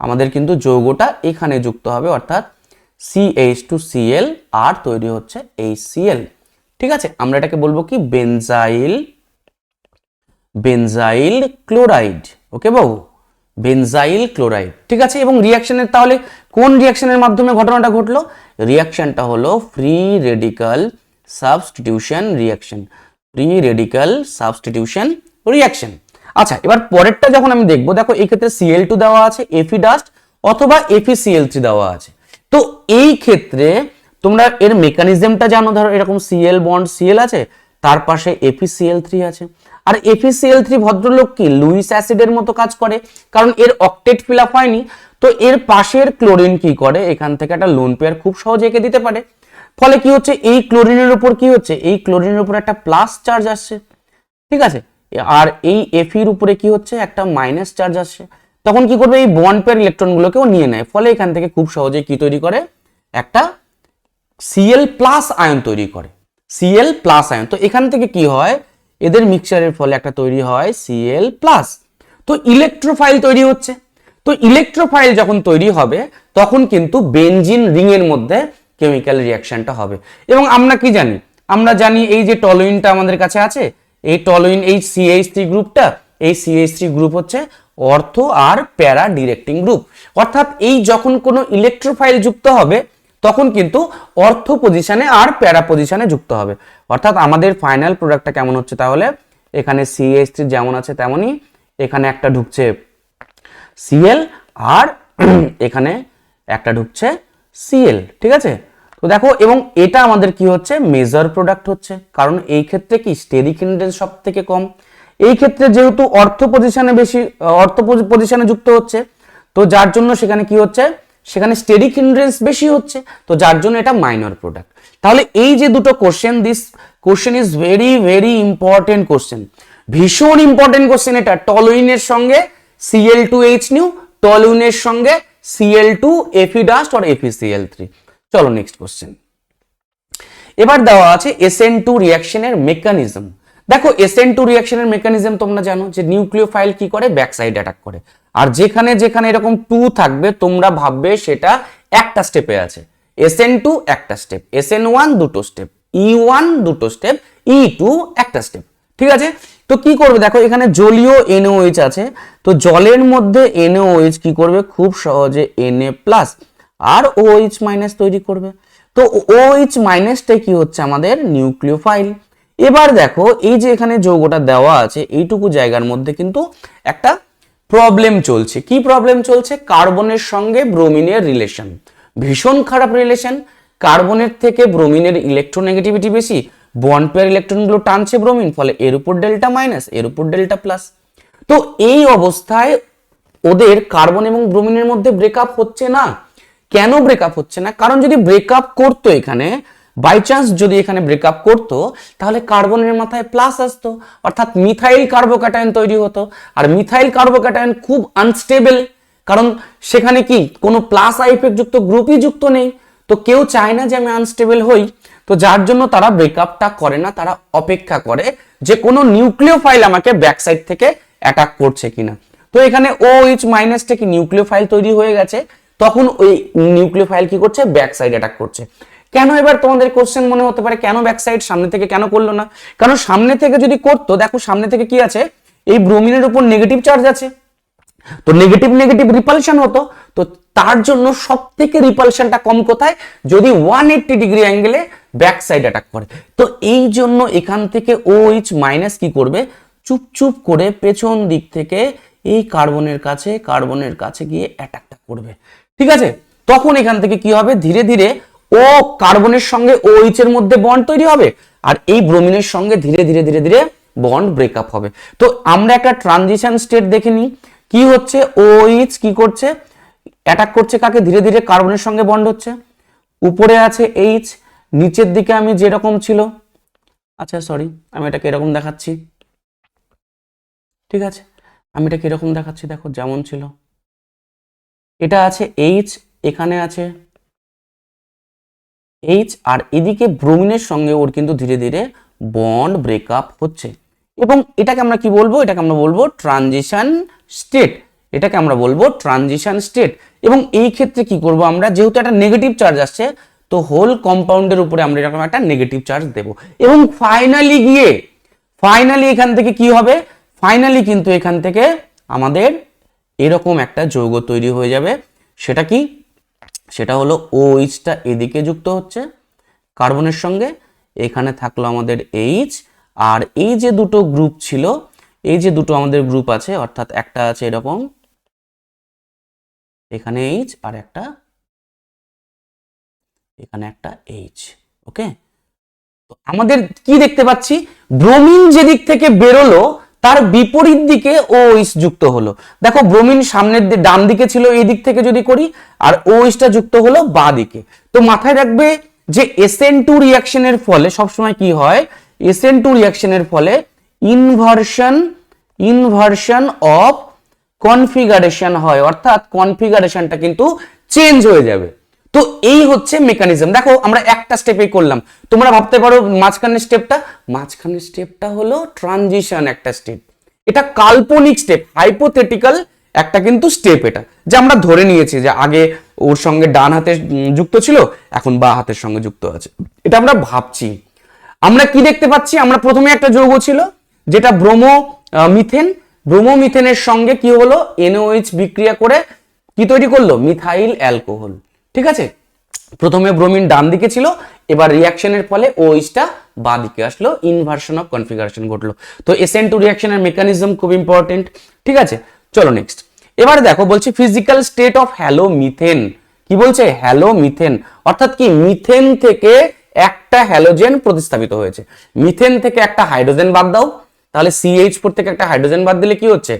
আমাদের কিন্তু যৌগটা এখানে যুক্ত হবে, অর্থাৎ CH2Cl আর তৈরি হচ্ছে HCl। ঠিক আছে, আমরা এটাকে বলবো কি? Benzyl chloride. ওকে বাবু, বেনজাইল ক্লোরাইড। ঠিক আছে, এবং রিঅ্যাকশনের তাহলে কোন রিঅ্যাকশনের মাধ্যমে ঘটনাটা ঘটলো? রিঅ্যাকশনটা হলো free radical substitution reaction, free radical substitution reaction. আচ্ছা, এবার পরেরটা যখন আমি দেখবো, দেখো এই ক্ষেত্রে Cl2 দেওয়া আছে, Fe ডাস্ট অথবা FeCl3 দেওয়া আছে। তো এই ক্ষেত্রে তোমরা এর মেকানিজমটা জানো, ধরো এরকম Cl বন্ড Cl আছে, তার পাশে FeCl3 আছে, আর FeCl3 ভদ্রলোক কি লুইস অ্যাসিডের মতো কাজ করে, কারণ এর অক্টেট ফিল আপ হয়নি। তো এর পাশের ক্লোরিন কি করে? এখান থেকে একটা লোন পেয়ার খুব সহজে এঁকে দিতে পারে। ফলে কি হচ্ছে? এই ক্লোরিনের উপর কি হচ্ছে? এই ক্লোরিনের উপর একটা প্লাস চার্জ আসছে। ঠিক আছে, আর এই Feর উপরে কি হচ্ছে? একটা মাইনাস চার্জ আসছে। তখন কি করবে? এই বন্ড পেয়ার ইলেকট্রনগুলোকেও নিয়ে নেয়, ফলে এখান থেকে খুব সহজে কি তৈরি করে? একটা Cl প্লাস আয়ন তৈরি করে, Cl প্লাস আয়ন। তো এখান থেকে কি হয়? এদের মিক্সচারের ফলে একটা তৈরি হয় Cl প্লাস। তো ইলেকট্রোফাইল তৈরি হচ্ছে। তো ইলেকট্রোফাইল যখন তৈরি হবে তখন কিন্তু বেনজিন রিং এর মধ্যে কেমিক্যাল রিঅ্যাকশনটা হবে। এবং আমরা কি জানি? আমরা জানি এই যে টলুইনটা আমাদের কাছে আছে, এই টলুইন, এই CH3 গ্রুপটা, এই CH3 গ্রুপ হচ্ছে অর্থো আর প্যারা ডিরেক্টিং গ্রুপ। অর্থাৎ এই যখন কোনো ইলেকট্রোফাইল যুক্ত হবে তখন কিন্তু অর্থো পজিশনে আর প্যারা পজিশনে যুক্ত হবে। অর্থাৎ আমাদের ফাইনাল প্রোডাক্টটা কেমন হচ্ছে? তাহলে এখানে CH3 যেমন আছে তেমনই এখানে একটা ঢুকছে Cl আর এখানে একটা ঢুকছে Cl। ঠিক আছে, তো দেখো, এবং এটা আমাদের কি হচ্ছে? মেজর প্রোডাক্ট হচ্ছে, কারণ এই ক্ষেত্রে কি স্টেরিক হিন্ড্রেন্স সব থেকে কম। এই ক্ষেত্রে যেহেতু অর্থো পজিশনে বেশি, অর্থো পজিশনে যুক্ত হচ্ছে, তো যার জন্য সেখানে কি হচ্ছে? সেখানে স্টেরিক হিন্ড্রেন্স বেশি হচ্ছে, তো যার জন্য এটা মাইনর প্রোডাক্ট। তাহলে এই যে দুটো question, this question is very very important question, ভীষণ ইম্পর্টেন্ট কোশ্চেন এটা। টলুইনের সঙ্গে Cl2H নিউ, টলুইনের সঙ্গে Cl2 Fe ডাস্ট আর FeCl3। চলো নেক্সট কোশ্চেন। এবার দেওয়া আছে SN2 রিঅ্যাকশনের মেকানিজম। দেখো SN2 রিঅ্যাকশনের মেকানিজম তোমরা জানো যে নিউক্লিওফাইল কি করে? ব্যাক সাইড অ্যাটাক করে। আর যেখানে যেখানে এরকম 2 থাকবে তোমরা ভাববে সেটা একটা স্টেপে আছে। SN2 একটা স্টেপ, SN1 দুটো স্টেপ, E1 দুটো স্টেপ, E2 একটা স্টেপ। ঠিক আছে, তো কি করবে? দেখো এখানে জলীয় NOH আছে, তো জলের মধ্যে NOH কি করবে? খুব সহজে Na+ আর OH মাইনাস তৈরি করবে। তো OH মাইনাসটাই কি হচ্ছে? আমাদের নিউক্লিওফাইল। এবার দেখো এই যে এখানে যৌগটা দেওয়া আছে, এইটুকু জায়গার মধ্যে কিন্তু একটা প্রবলেম চলছে। কি প্রবলেম চলছে? কার্বনের সঙ্গে ব্রোমিনের রিলেশন ভীষণ খারাপ রিলেশন। কার্বনের থেকে ব্রোমিনের ইলেকট্রোনেগেটিভিটি বেশি, বন্ড পেয়ার ইলেকট্রনগুলো টানছে ব্রোমিন, ফলে এর উপর ডেল্টা মাইনাস, এর উপর ডেল্টা প্লাস। তো এই অবস্থায় ওদের কার্বন এবং ব্রোমিনের মধ্যে ব্রেকআপ হচ্ছে না। কেন ব্রেকআপ হচ্ছে না? কারণ যদি ব্রেকআপ করতো, এখানে বাই চান্স যদি এখানে ব্রেকআপ করতো, তাহলে কার্বনের মাথায় প্লাস আসতো, অর্থাৎ মিথাইল কার্বোক্যাটায়ন তৈরি হতো। আর মিথাইল কার্বোক্যাটায়ন খুব আনস্টেবল, কারণ সেখানে কি কোনো প্লাস আই ইফেক্ট যুক্ত গ্রুপই যুক্ত নেই। তো কেউ চায় না যে আমি আনস্টেবল হই, তো যার জন্য তারা ব্রেকআপটা করে না, তারা অপেক্ষা করে যে কোনো নিউক্লিওফাইল আমাকে ব্যাক সাইড থেকে অ্যাটাক করছে কিনা। তো এখানে OH মাইনাস থেকে নিউক্লিওফাইল তৈরি হয়ে গেছে, তখন ওই নিউক্লিওফাইল কি করছে? ব্যাক সাইড অ্যাটাক করছে। কেন? এবার তোমাদের কোশ্চেন মনে হতে পারে কেন ব্যাক সাইড, সামনে থেকে কেন করলো না? কারণ সামনে থেকে যদি করতো, দেখো সামনে থেকে কি আছে? এই ব্রোমিনের উপর নেগেটিভ চার্জ আছে, তো নেগেটিভ নেগেটিভ রিপালশন হতো। তো তার জন্য সব থেকে রিপালশনটা কম কোথায়? যদি 180 ডিগ্রি অ্যাঙ্গেলে ব্যাক সাইড অ্যাটাক করে। তো এই জন্য এখান থেকে OH মাইনাস কি করবে? চুপচুপ করে পেছন দিক থেকে এই কার্বনের কাছে গিয়ে অ্যাটাকটা করবে। ঠিক আছে, তখন এখান থেকে কি হবে? ধীরে ধীরে ও কার্বনের সঙ্গে OH এর মধ্যে বন্ড তৈরি হবে, আর এই ব্রোমিনের সঙ্গে ধীরে ধীরে ধীরে ধীরে বন্ড ব্রেকআপ হবে। তো আমরা একটা ট্রানজিশন স্টেট দেখে নিই। কি হচ্ছে, OH কি করছে, অ্যাটাক করছে কাকে, ধীরে ধীরে কার্বনের সঙ্গে বন্ড হচ্ছে। উপরে আছে H, নিচের দিকে আমি যেরকম ছিল, আচ্ছা সরি আমি এটাকে এরকম দেখাচ্ছি, ঠিক আছে, আমি এটাকে এরকম দেখাচ্ছি, দেখো যেমন ছিল, এটা আছে H, এখানে আছে H, আর এদিকে ব্রোমিনের সঙ্গে ওর কিন্তু ধীরে ধীরে বন্ড ব্রেকআপ হচ্ছে, এবং এটাকে আমরা কি বলবো, এটাকে আমরা বলবো ট্রানজিশন স্টেট, এটাকে আমরা বলবো ট্রানজিশন স্টেট। এবং এই ক্ষেত্রে কি করব আমরা, যেহেতু একটা নেগেটিভ চার্জ আসছে, তো হোল কম্পাউন্ডের উপরে আমরা এরকম একটা নেগেটিভ চার্জ দেব, এবং ফাইনালি এখান থেকে কি হবে, ফাইনালি কিন্তু এখান থেকে আমাদের এরকম একটা যৌগ তৈরি হয়ে যাবে। সেটা কি, সেটা হলো OH-টা এদিকে যুক্ত হচ্ছে কার্বনের সঙ্গে, এখানে থাকলো আমাদের H, আর এই যে দুটো গ্রুপ ছিল, এই যে দুটো আমাদের গ্রুপ আছে, অর্থাৎ একটা আছে এরকম, এখানে H, আর একটা এখানে একটা H, ওকে। তো আমাদের কি দেখতে পাচ্ছি, ব্রোমিন যেদিক থেকে বেরোলো তার বিপরীত দিকে OH যুক্ত হলো। দেখো ব্রোমিন সামনের ডান দিকে ছিল, এই দিক থেকে যদি করি, আর OH-টা যুক্ত হলো বাঁ দিকে। তো মাথায় রাখবে যে SN2 রিঅ্যাকশনের ফলে সবসময় কি হয়, SN2 রিঅ্যাকশনের ফলে ইনভার্সন অফ কনফিগারেশন হয়, অর্থাৎ কনফিগারেশনটা কিন্তু চেঞ্জ হয়ে যাবে। তো এই হচ্ছে মেকানিজম। দেখো আমরা একটা স্টেপে করলাম, তোমরা ভাবতে পারো মাঝখানের স্টেপটা হলো ট্রানজিশন একটা স্টেপ, এটা কাল্পনিক স্টেপ, হাইপোথেটিক্যাল একটা কিন্তু স্টেপ, এটা যে আমরা ধরে নিয়েছি যে আগে ওর সঙ্গে ডান হাতে যুক্ত ছিল, এখন বাঁ হাতের সঙ্গে যুক্ত আছে, এটা আমরা ভাবছি। আমরা কি দেখতে পাচ্ছি, আমরা প্রথমে একটা যৌগ ছিল যেটা ব্রোমোমিথেনের সঙ্গে কি হলো, NOH বিক্রিয়া করে কি তৈরি করলো, মিথাইল অ্যালকোহল, ঠিক আছে। প্রথমে ব্রোমিন ডান দিকে ছিল, এবার রিঅ্যাকশনের ফলে OH-টা বাঁ দিকে আসলো, ইনভার্সন অফ কনফিগারেশন ঘটলো। তো SN2 রিঅ্যাকশনের মেকানিজম খুব ইম্পর্টেন্ট, ঠিক আছে। চলো নেক্সট, এবারে দেখো বলছি ফিজিক্যাল স্টেট অফ হ্যালোমিথেন, কি বলছে, হ্যালোমিথেন, অর্থাৎ কি মিথেন থেকে একটা হ্যালোজেন প্রতিস্থাপিত হয়েছে, মিথেন থেকে একটা হাইড্রোজেন বাদ দাও, তাহলে CH4 থেকে একটা হাইড্রোজেন বাদ দিলে কি হচ্ছে,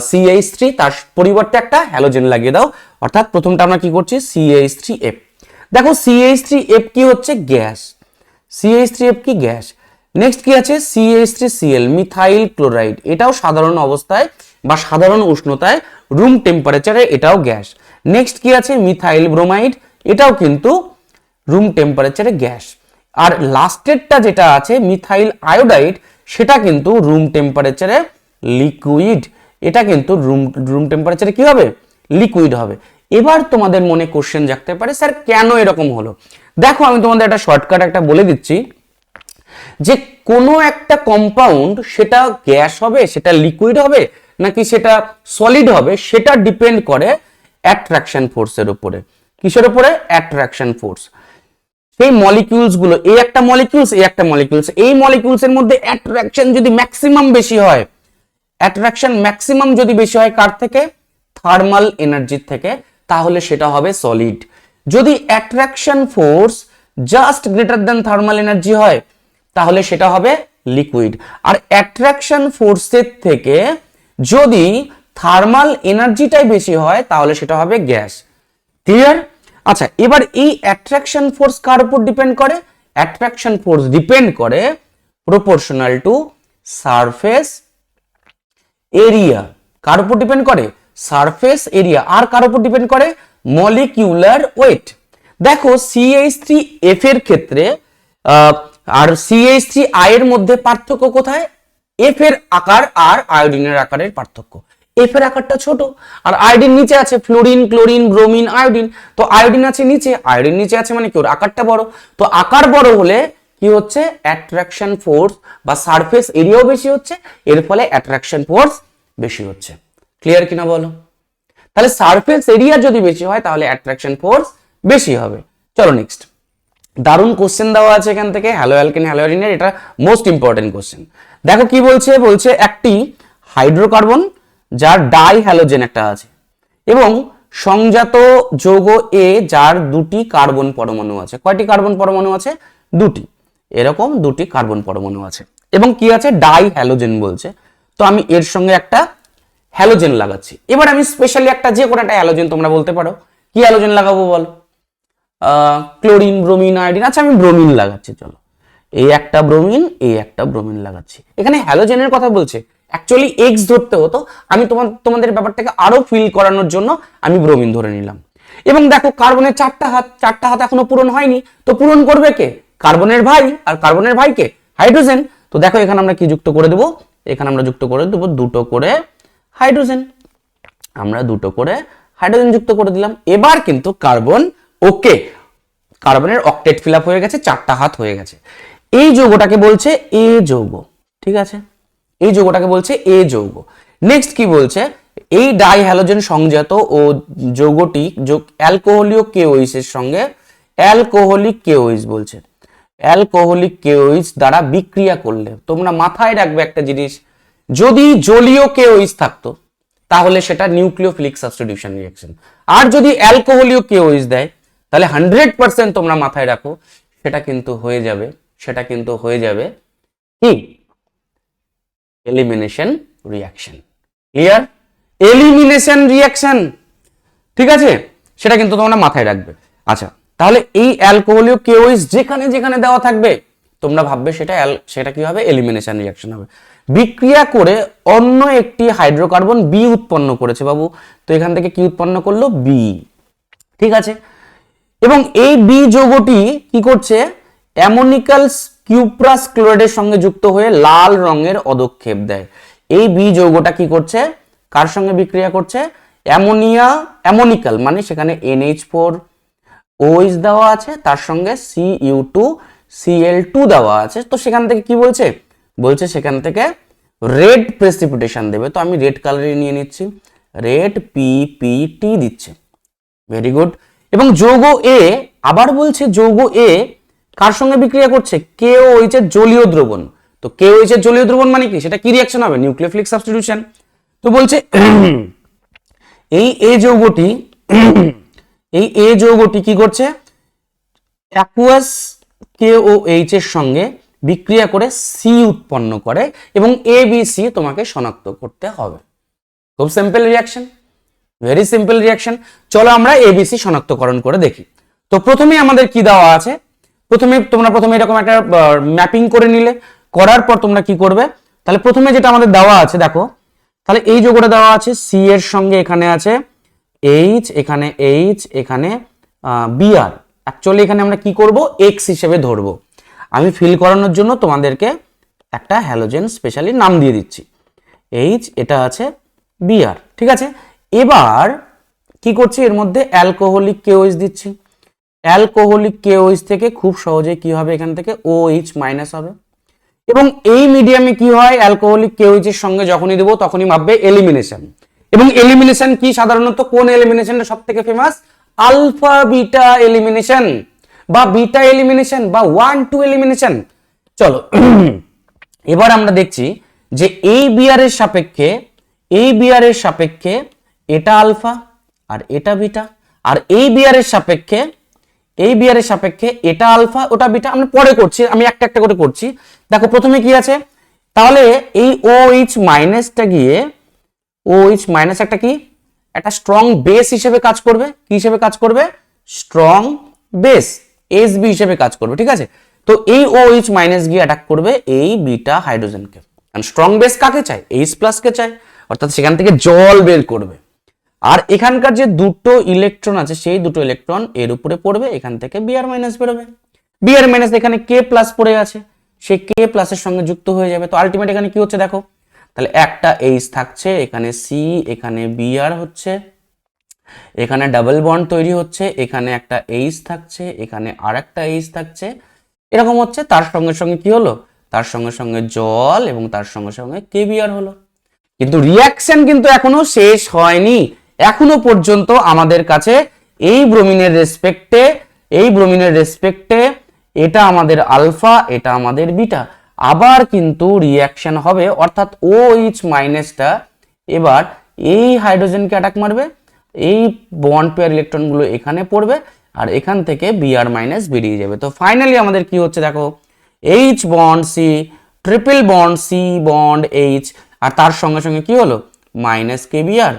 CH3, তার পরিবর্তে একটা হ্যালোজেন লাগিয়ে দাও, অর্থাৎ প্রথমটা আমরা কি করছি, CH3F। দেখো CH3F কি হচ্ছে, গ্যাস, CH3F কি গ্যাস। নেক্সট কি আছে, CH3Cl মিথাইল ক্লোরাইড, এটাও সাধারণ অবস্থায় বা সাধারণ উষ্ণতায় রুম টেম্পারেচারে এটাও গ্যাস। নেক্সট কি আছে, মিথাইল ব্রোমাইড, এটাও কিন্তু রুম টেম্পারেচারে গ্যাস। আর লাস্টেরটা যেটা আছে মিথাইল আয়োডাইড, সেটা কিন্তু রুম টেম্পারেচারে লিকুইড, এটা কিন্তু রুম টেম্পারেচারে কি হবে, লিকুইড হবে। এবার তোমাদের মনে কোশ্চেন জাগতে পারে, স্যার কেন এরকম হলো। দেখো আমি তোমাদের একটা শর্টকাট একটা বলে দিচ্ছি, যে কোনো একটা কম্পাউন্ড সেটা গ্যাস হবে, সেটা লিকুইড হবে, নাকি সেটা সলিড হবে, সেটা ডিপেন্ড করে অ্যাট্রাকশন ফোর্সের উপরে। কিসের উপরে, অ্যাট্রাকশন ফোর্স। সেই মলিকিউলস গুলো, এই একটা মলিকিউলস, এই একটা মলিকিউলস, এই মলিকিউলস এর মধ্যে অ্যাট্রাকশন যদি ম্যাক্সিমাম বেশি হয়, অ্যাট্রাকশন ম্যাক্সিমাম যদি বেশি হয় কার থেকে, থার্মাল এনার্জির থেকে, তাহলে সেটা হবে সলিড। যদি attraction force just greater than thermal energy হয়, তাহলে সেটা হবে লিকুইড। আর অ্যাট্রাকশন ফোর্সের থেকে যদি থার্মাল এনার্জিটাই বেশি হয়, তাহলে সেটা হবে গ্যাস। ক্লিয়ার? আচ্ছা, এবার এই অ্যাট্রাকশন ফোর্স কার উপর ডিপেন্ড করে, অ্যাট্রাকশন ফোর্স ডিপেন্ড করে প্রপোর্শনাল টু সারফেস এরিয়া। কার উপর ডিপেন্ড করে, সারফেস এরিয়া। আর কার উপর ডিপেন্ড করে, মলিকিউলার ওয়েট। দেখো CH3F এর ক্ষেত্রে আর CH3I এর মধ্যে পার্থক্য কোথায়, F এর আকার আর আয়োডিনের আকারের পার্থক্য। F এর আকারটা ছোট, আর আয়োডিন নিচে আছে, ফ্লোরিন, ক্লোরিন, ব্রোমিন, আয়োডিন। তো আয়োডিন আছে নিচে, আয়োডিন নিচে আছে মানে কি, ওর আকারটা বড়। তো আকার বড় হলে কি হচ্ছে, অ্যাট্রাকশন ফোর্স বা সারফেস এরিয়াও বেশি হচ্ছে, এর ফলে অ্যাট্রাকশন ফোর্স বেশি হচ্ছে। ক্লিয়ার কিনা বলো। তাহলে সারফেস এরিয়া যদি বেশি হয়, তাহলে অ্যাট্রাকশন ফোর্স বেশি হবে। চলো নেক্সট, দারুণ কোশ্চেন দেওয়া আছে এখান থেকে, হ্যালো অ্যালকেন হ্যালো অ্যারিনের, এটা মোস্ট ইম্পর্টেন্ট কোশ্চেন। দেখো কি বলছে, বলছে একটি হাইড্রোকার্বন যার ডাই হ্যালোজেন একটা আছে, এবং সংজাত যৌগ এ যার দুটি কার্বন পরমাণু আছে। কয়টি কার্বন পরমাণু আছে, দুটি, এরকম দুটি কার্বন পরমাণু আছে, এবং কি আছে, ডাই হ্যালোজেন বলছে। তো আমি এর সঙ্গে একটা হ্যালোজেন লাগাচ্ছি। এবার আমি স্পেশালি একটা যে কোনো একটা হ্যালোজেন তোমরা বলতে পারো, কি হ্যালোজেন লাগাবো বলো? Chlorine, bromine, iodine. আচ্ছা আমি ব্রোমিন লাগাচ্ছি, চলো এই একটা ব্রোমিন, এই একটা ব্রোমিন লাগাচ্ছি। এখানে হ্যালোজেনের কথা বলছে, অ্যাকচুয়ালি এক্স ধরতে হতো, আমি তোমাদের ব্যাপারটাকে আরো ফিল করানোর জন্য আমি ব্রোমিন ধরে নিলাম। এবং দেখো কার্বনের চারটা হাত এখনো পূরণ হয়নি, তো পূরণ করবে কে? কার্বনের ভাই, আর কার্বনের ভাইকে হাইড্রোজেন। তো দেখো এখানে আমরা কি যুক্ত করে দেবো, এখানে আমরা যুক্ত করে দেবো দুটো করে হাইড্রোজেন, আমরা দুটো করে হাইড্রোজেন যুক্ত করে দিলাম। এবার কিন্তু কার্বন ওকে, কার্বনের অক্টেট ফিল আপ হয়ে গেছে, চারটা হাত হয়ে গেছে। এই যৌগটাকে বলছে এ যৌগ, ঠিক আছে, এই যৌগটাকে বলছে এ যৌগ। নেক্সট কি বলছে, এই ডাই হ্যালোজেন সংজাত ও যৌগটি অ্যালকোহলীয় কেওইস এর সঙ্গে অ্যালকোহলিক কেওইস বলছে, অ্যালকোহলিক কেওইস দ্বারা বিক্রিয়া করলে, তোমরা মাথায় রাখবে একটা জিনিস, যদি জলীয় কেওইস থাকতো তাহলে সেটা নিউক্লিওফিলিক সাবস্টিটিউশন রিঅ্যাকশন, আর যদি অ্যালকোহলীয় কেওইস দেয় তাহলে 100% তোমরা মাথায় রাখো সেটা কিন্তু হয়ে যাবে, সেটা কিন্তু হয়ে যাবে কি? Elimination reaction. Clear? Elimination reaction, ঠিক আছে, সেটা কিন্তু তোমরা মাথায় রাখবে। আচ্ছা তাহলে এই অ্যালকোহলীয় কেওইস যেখানে যেখানে দেওয়া থাকবে তোমরা ভাববে সেটা কি হবে? এলিমিনেশন রিঅ্যাকশন হবে। বিক্রিয়া করে অন্য একটি হাইড্রোকার্বন বি উৎপন্ন করেছে বাবু, তো এখান থেকে কি উৎপন্ন করলো? বি, ঠিক আছে। এবং এই বি যৌগটি কি করছে? অ্যামোনিকাল কিউপ্রাস ক্লোরাইডের সঙ্গে যুক্ত হয়ে লাল রঙের অদক্ষেপ দেয়। এই বি যৌগটা কি করছে? কার সঙ্গে বিক্রিয়া করছে? অ্যামোনিকাল মানে সেখানে NH4 OH দেওয়া আছে, তার সঙ্গে Cu2Cl2 দেওয়া আছে। তো সেখান থেকে কি বলছে? বলছে সেখান থেকে রেড প্রেসিপিটেশন দেবে। তো আমি রেড কালারে নিয়ে নিচ্ছি, রেড PPT দিচ্ছে। Very good. এবং যৌগ এ আবার বলছে, যৌগ এ কার সঙ্গে বিক্রিয়া করছে? KOH এর জলীয় দ্রবণ। তো KOH এর জলীয় দ্রবণ মানে কি? সেটা কি রিঅ্যাকশন হবে? Nucleophilic substitution. তো বলছে এই এ যৌগটি কি করছে? অ্যাকুয়াস KOH এর সঙ্গে বিক্রিয়া করে সি উৎপন্ন করে, এবং ABC তোমাকে শনাক্ত করতে হবে। খুব simple reaction, very simple reaction. চলো আমরা ABC শনাক্তকরণ করে দেখি। তো প্রথমে আমাদের কি দেওয়া আছে? তোমরা প্রথমে এরকম একটা ম্যাপিং করে নিলে, করার পর তোমরা কি করবে? তাহলে প্রথমে যেটা আমাদের দেওয়া আছে দেখো, তাহলে এই যৌগটা দেওয়া আছে সি এর সঙ্গে এখানে আছে H, এখানে H, এখানে Br। অ্যাকচুয়ালি এখানে আমরা কি করব? X হিসেবে ধরবো। আমি ফিল করানোর জন্য তোমাদেরকে একটা হ্যালোজেন স্পেশালি নাম দিয়ে দিচ্ছি, H, এটা আছে Br, ঠিক আছে। এবার কি করছি? এর মধ্যে অ্যালকোহলিক কেওইস দিচ্ছি। অ্যালকোহলিক কেওইস থেকে খুব সহজে কি হবে? এখান থেকে OH মাইনাস হবে। এবং এই মিডিয়ামে কি হয়? অ্যালকোহলিক কেওইস এর সঙ্গে যখনই দেবো তখনই ভাববে এলিমিনেশন। এবং এলিমিনেশন কি? সাধারণত কোন এলিমিনেশনটা সব থেকে ফেমাস? আলফা বিটা এলিমিনেশন, বা বিটা এলিমিনেশন, বা 1-2 এলিমিনেশন। চলো এবার আমরা দেখছি যে এই বিআর এর সাপেক্ষে এটা আলফা আর এটা বিটা, আর এই বিআর এর সাপেক্ষে এটা আলফা ওটা বিটা। আমরা পরে করছি, আমি একটা একটা করে করছি। দেখো প্রথমে কি আছে? তাহলে এই OH মাইনাসটা গিয়ে OH মাইনাস একটা কি? একটা স্ট্রং বেস হিসেবে কাজ করবে। কি হিসেবে কাজ করবে? স্ট্রং বেস, SB হিসেবে কাজ করবে, ঠিক আছে। তো এই OH মাইনাস গিয়ে অ্যাটাক করবে এই বিটা হাইড্রোজেনকে, কারণ স্ট্রং বেস কাকে চায়? H প্লাস কে চায়, অর্থাৎ সেখান থেকে জল বের করবে। আর এখানকার যে দুটো ইলেকট্রন আছে সেই দুটো ইলেকট্রন এর উপরে পড়বে, এখান থেকে Br মাইনাস বেরোবে। Br মাইনাস এখানে K প্লাস পড়ে আছে, সেই K প্লাসের সঙ্গে যুক্ত হয়ে যাবে। তো আলটিমেট এখানে কি হচ্ছে দেখো, তাহলে একটা H থাকছে, এখানে C, এখানে Br হচ্ছে, এখানে ডাবল বন্ড তৈরি হচ্ছে, এখানে একটা H থাকছে, এখানে আর একটা H থাকছে, এরকম হচ্ছে। তার সঙ্গে সঙ্গে কি হলো? তার সঙ্গে সঙ্গে জল, এবং তার সঙ্গে সঙ্গে KBr হলো। কিন্তু রিঅ্যাকশন কিন্তু এখনো শেষ হয়নি। এখনো পর্যন্ত আমাদের কাছে এই ব্রোমিনের রেসপেক্টে এটা আমাদের আলফা, এটা আমাদের বিটা। আবার কিন্তু রিঅ্যাকশন হবে, অর্থাৎ OH মাইনাসটা এবার এই হাইড্রোজেনকে অ্যাটাক মারবে, এই বন্ড পেয়ার ইলেকট্রনগুলো এখানে পড়বে, আর এখান থেকে Br মাইনাস বেরিয়ে যাবে। তো ফাইনালি আমাদের কি হচ্ছে দেখো, H bond C, triple bond C bond H, আর তার সঙ্গে সঙ্গে কি হলো? Minus KBr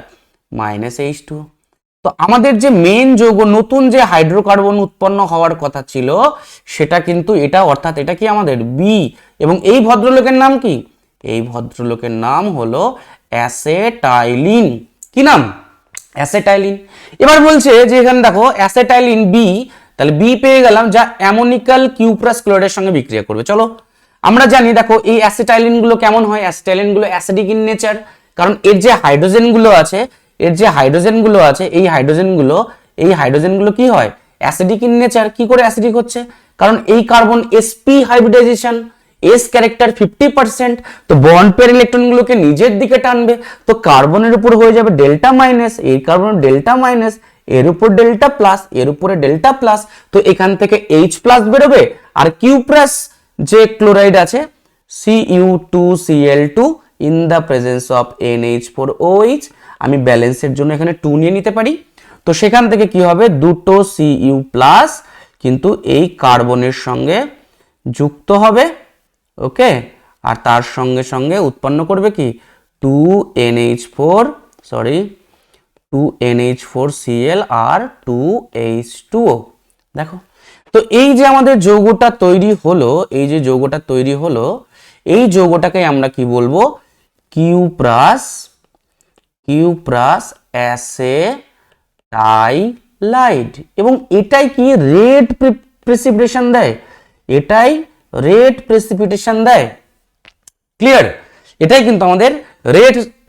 minus H2। তো আমাদের যে মেন যৌগ নতুন যে হাইড্রোকার্বন উৎপন্ন হওয়ার কথা ছিল সেটা কিন্তু এটা, অর্থাৎ এটা কি আমাদের বি, এবং এই ভদ্রলোকের নাম কি? এই ভদ্রলোকের নাম হলো অ্যাসেটাইলিন। কি নাম? অ্যাসেটাইলিন। এবার বলছে যে এখানে দেখো অ্যাসেটাইলিন বি, তাহলে বি পেয়ে গেলাম, যা অ্যামোনিকাল কিউপ্রাস ক্লোরাইডের সঙ্গে বিক্রিয়া করবে। চলো আমরা জানি, দেখো এই অ্যাসেটাইলিন গুলো কেমন হয়, অ্যাসেটাইলিন গুলো অ্যাসিডিক ইন নেচার, কারণ এর যে হাইড্রোজেন গুলো আছে, এই হাইড্রোজেন গুলো কি হয়? Acidic in nature. কি করে অ্যাসিডিক হচ্ছে? কারণ এই carbon sp hybridization, s character 50%, তো বন্ড পেয়ার ইলেকট্রন গুলোকে নিজের দিকে টানবে, তো কার্বনের উপর হয়ে যাবে ডেল্টা মাইনাস, এই কার্বন ডেল্টা মাইনাস, এর উপর ডেল্টা প্লাস, এর উপরে ডেল্টা প্লাস, তো এখান থেকে H প্লাস বেরোবে, আর কিউপ্রাস যে ক্লোরাইড আছে Cu2Cl2 in the presence of NH4OH, আমি ব্যালেন্সের জন্য এখানে 2 নিয়ে নিতে পারি, তো সেখান থেকে কি হবে, দুটো Cu প্লাস কিন্তু এই কার্বনের সঙ্গে যুক্ত হবে, ওকে, আর তার সঙ্গে সঙ্গে উৎপন্ন করবে কি 2NH4Cl আর 2H2O। দেখো, তো এই যে আমাদের যৌগটা তৈরি হলো, এই যৌগটাকে আমরা কি বলবো? কিউপ্রাস অ্যাসেটাইলাইড, এবং এটাই কি রেড প্রেসিপিটেশন দেয়, ক্লিয়ার? এটাই কিন্তু আমাদের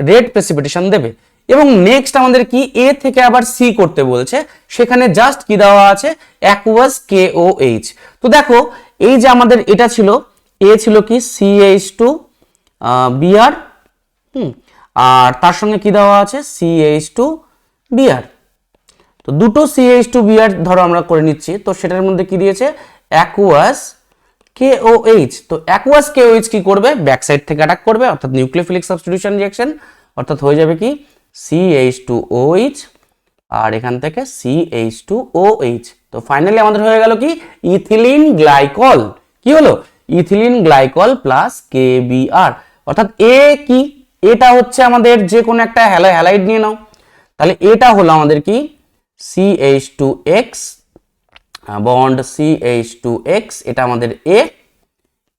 রেড প্রেসিপিটেশন দেবে। এবং নেক্সট আমাদের কি এ থেকে আবার সি করতে বলছে, সেখানে জাস্ট কি দেওয়া আছে, অ্যাকুয়াস KOH। তো দেখো এই যে আমাদের এটা ছিল, এ ছিল কি CH2 Br, আর তার সঙ্গে কি দেওয়া আছে CH2 Br, তো দুটো CH2 Br ধরো আমরা করে নিচ্ছি, তো সেটার মধ্যে কি দিয়েছে অ্যাকুয়াস KOH। তো অ্যাকুয়াস KOH কি করবে, ব্যাক সাইড থেকে অ্যাটাক করবে, অর্থাৎ নিউক্লিওফিলিক সাবস্টিটিউশন রিঅ্যাকশন, অর্থাৎ হয়ে যাবে কি CH2OH আর এখান থেকে CH2OH। তো ফাইনালি আমাদের হয়ে গেল কি ইথিলিন গ্লাইকল। কি হলো? ইথিলিন গ্লাইকল প্লাস KBr, অর্থাৎ এ কি, এটা হচ্ছে আমাদের যে কোনো একটা হ্যালাইড নিয়ে নাও, তাহলে এটা হলো আমাদের কি CH2X বন্ড CH2X, এটা আমাদের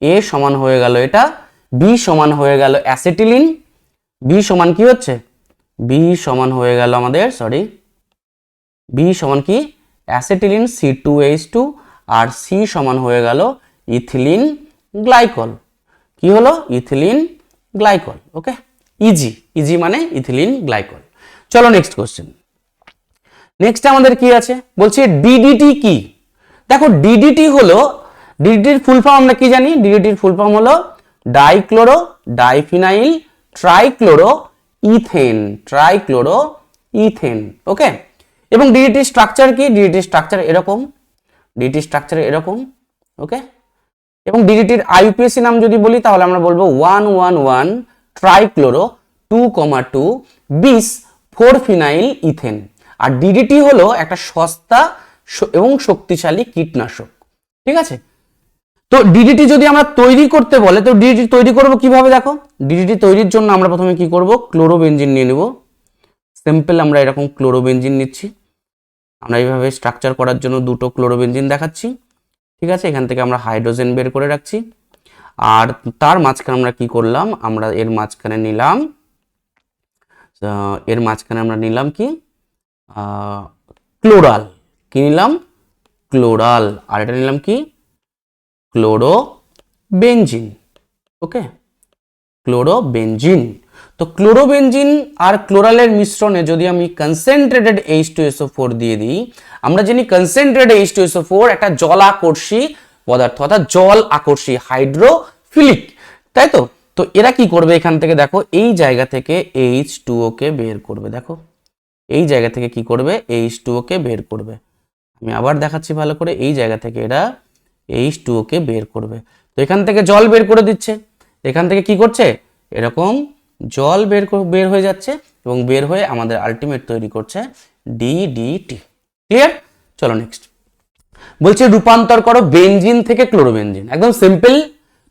এ সমান হয়ে গেল, এটা বি সমান হয়ে গেল অ্যাসিটিলিন, বি সমান কি হচ্ছে, বি সমান হয়ে গেল আমাদের, বি সমান কি অ্যাসিটিলিন C2H2, আর সি সমান হয়ে গেল ইথিলিন গ্লাইকল। কি হলো? Ethylene glycol. ওকে, ইজি মানে ইথিলিন গ্লাইকল। চলো নেক্সট কোশ্চেন। নেক্সট আমাদের কি আছে, বলছে DDT কি? দেখো DDT হলো, DDTর ফুল ফর্ম আমরা কি জানি, DDTর ফুল ফর্ম হলো ডাইক্লোরো ডাইফিনাইল ট্রাইক্লোরো ইথেন, ওকে। এবং DDT স্ট্রাকচার কি, DDT স্ট্রাকচার এরকম, ওকে। এবং DDTর IUPAC নাম যদি বলি তাহলে আমরা বলবো 111 ট্রাইক্লোরো 2,2 বিস 4 ফিনাইল ইথেন। আর DDT হলো একটা সস্তা এবং শক্তিশালী কীটনাশক, ঠিক আছে। তো DDT যদি আমরা তৈরি করতে বলে, তো DDT তৈরি করব কিভাবে? দেখো DDT তৈরির জন্য আমরা প্রথমে কি করব, ক্লোরোবেনজিন নিয়ে নেব। সিম্পল আমরা এরকম ক্লোরোবেনজিন নিচ্ছি, আমরা এইভাবে স্ট্রাকচার করার জন্য দুটো ক্লোরোবেনজিন দেখাচ্ছি, ঠিক আছে। এখান থেকে আমরা হাইড্রোজেন বের করে রাখছি, আর তার মাঝখানে আমরা কি করলাম, আমরা এর মাঝখানে নিলাম কি ক্লোরাল, কি নিলাম ক্লোরাল, আর এটা নিলাম কি ক্লোরোবেনজিন, ওকে, ক্লোরোবেনজিন। তো ক্লোরোবেনজিন আর ক্লোরালের মিশ্রণে যদি আমি কনসেন্ট্রেটেড H2SO4 দিয়ে দিই, আমরা জানি কনসেন্ট্রেটেড H2SO4 একটা জল আকর্ষী পদার্থ, অর্থাৎ জল আকর্ষী হাইড্রোফিলিক, তাই তো। তো এরা কি করবে, এখান থেকে দেখো এই জায়গা থেকে H2O কে বের করবে, দেখো এই জায়গা থেকে কি করবে, H2O কে বের করবে। আমি আবার দেখাচ্ছি ভালো করে, এই জায়গা থেকে এরা H2O কে বের করবে। তো এখান থেকে জল বের করে দিচ্ছে, এখান থেকে কি করছে, এরকম জল বের হয়ে যাচ্ছে, এবং বের হয়ে আমাদের আলটিমেট তৈরি করছে DDT। ক্লিয়ার? চলো নেক্সট। বলছে রূপান্তর করো বেনজিন থেকে ক্লোরোবেনজিন। একদম সিম্পল।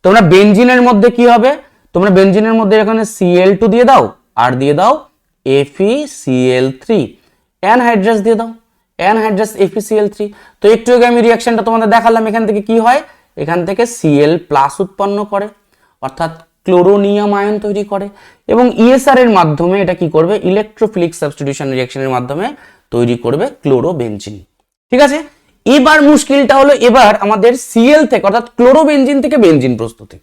তোমরা বেনজিনের মধ্যে কি হবে, তোমরা বেনজিনের মধ্যে এখানে Cl2 দিয়ে দাও, আর দিয়ে দাও FeCl3, অ্যানহাইড্রাস দিয়ে দাও, অ্যানহাইড্রাস FeCl3। তো একটু আগে আমি রিঅ্যাকশনটা তোমাদের দেখালাম, এখান থেকে কি হয়, এখান থেকে Cl+ উৎপন্ন করে, অর্থাৎ ক্লোরোনিয়াম আয়ন তৈরি করে, এবং ESR এর মাধ্যমে এটা কি করবে, ইলেকট্রোফিলিক সাবস্টিটিউশন রিঅ্যাকশনের মাধ্যমে তৈরি করবে ক্লোরোবেনজিন। ঠিক আছে, এবার মুশকিলটা হলো, এবার আমাদের Cl থেকে অর্থাৎ ক্লোরোবেনজিন থেকে বেনজিন প্রস্তুতি।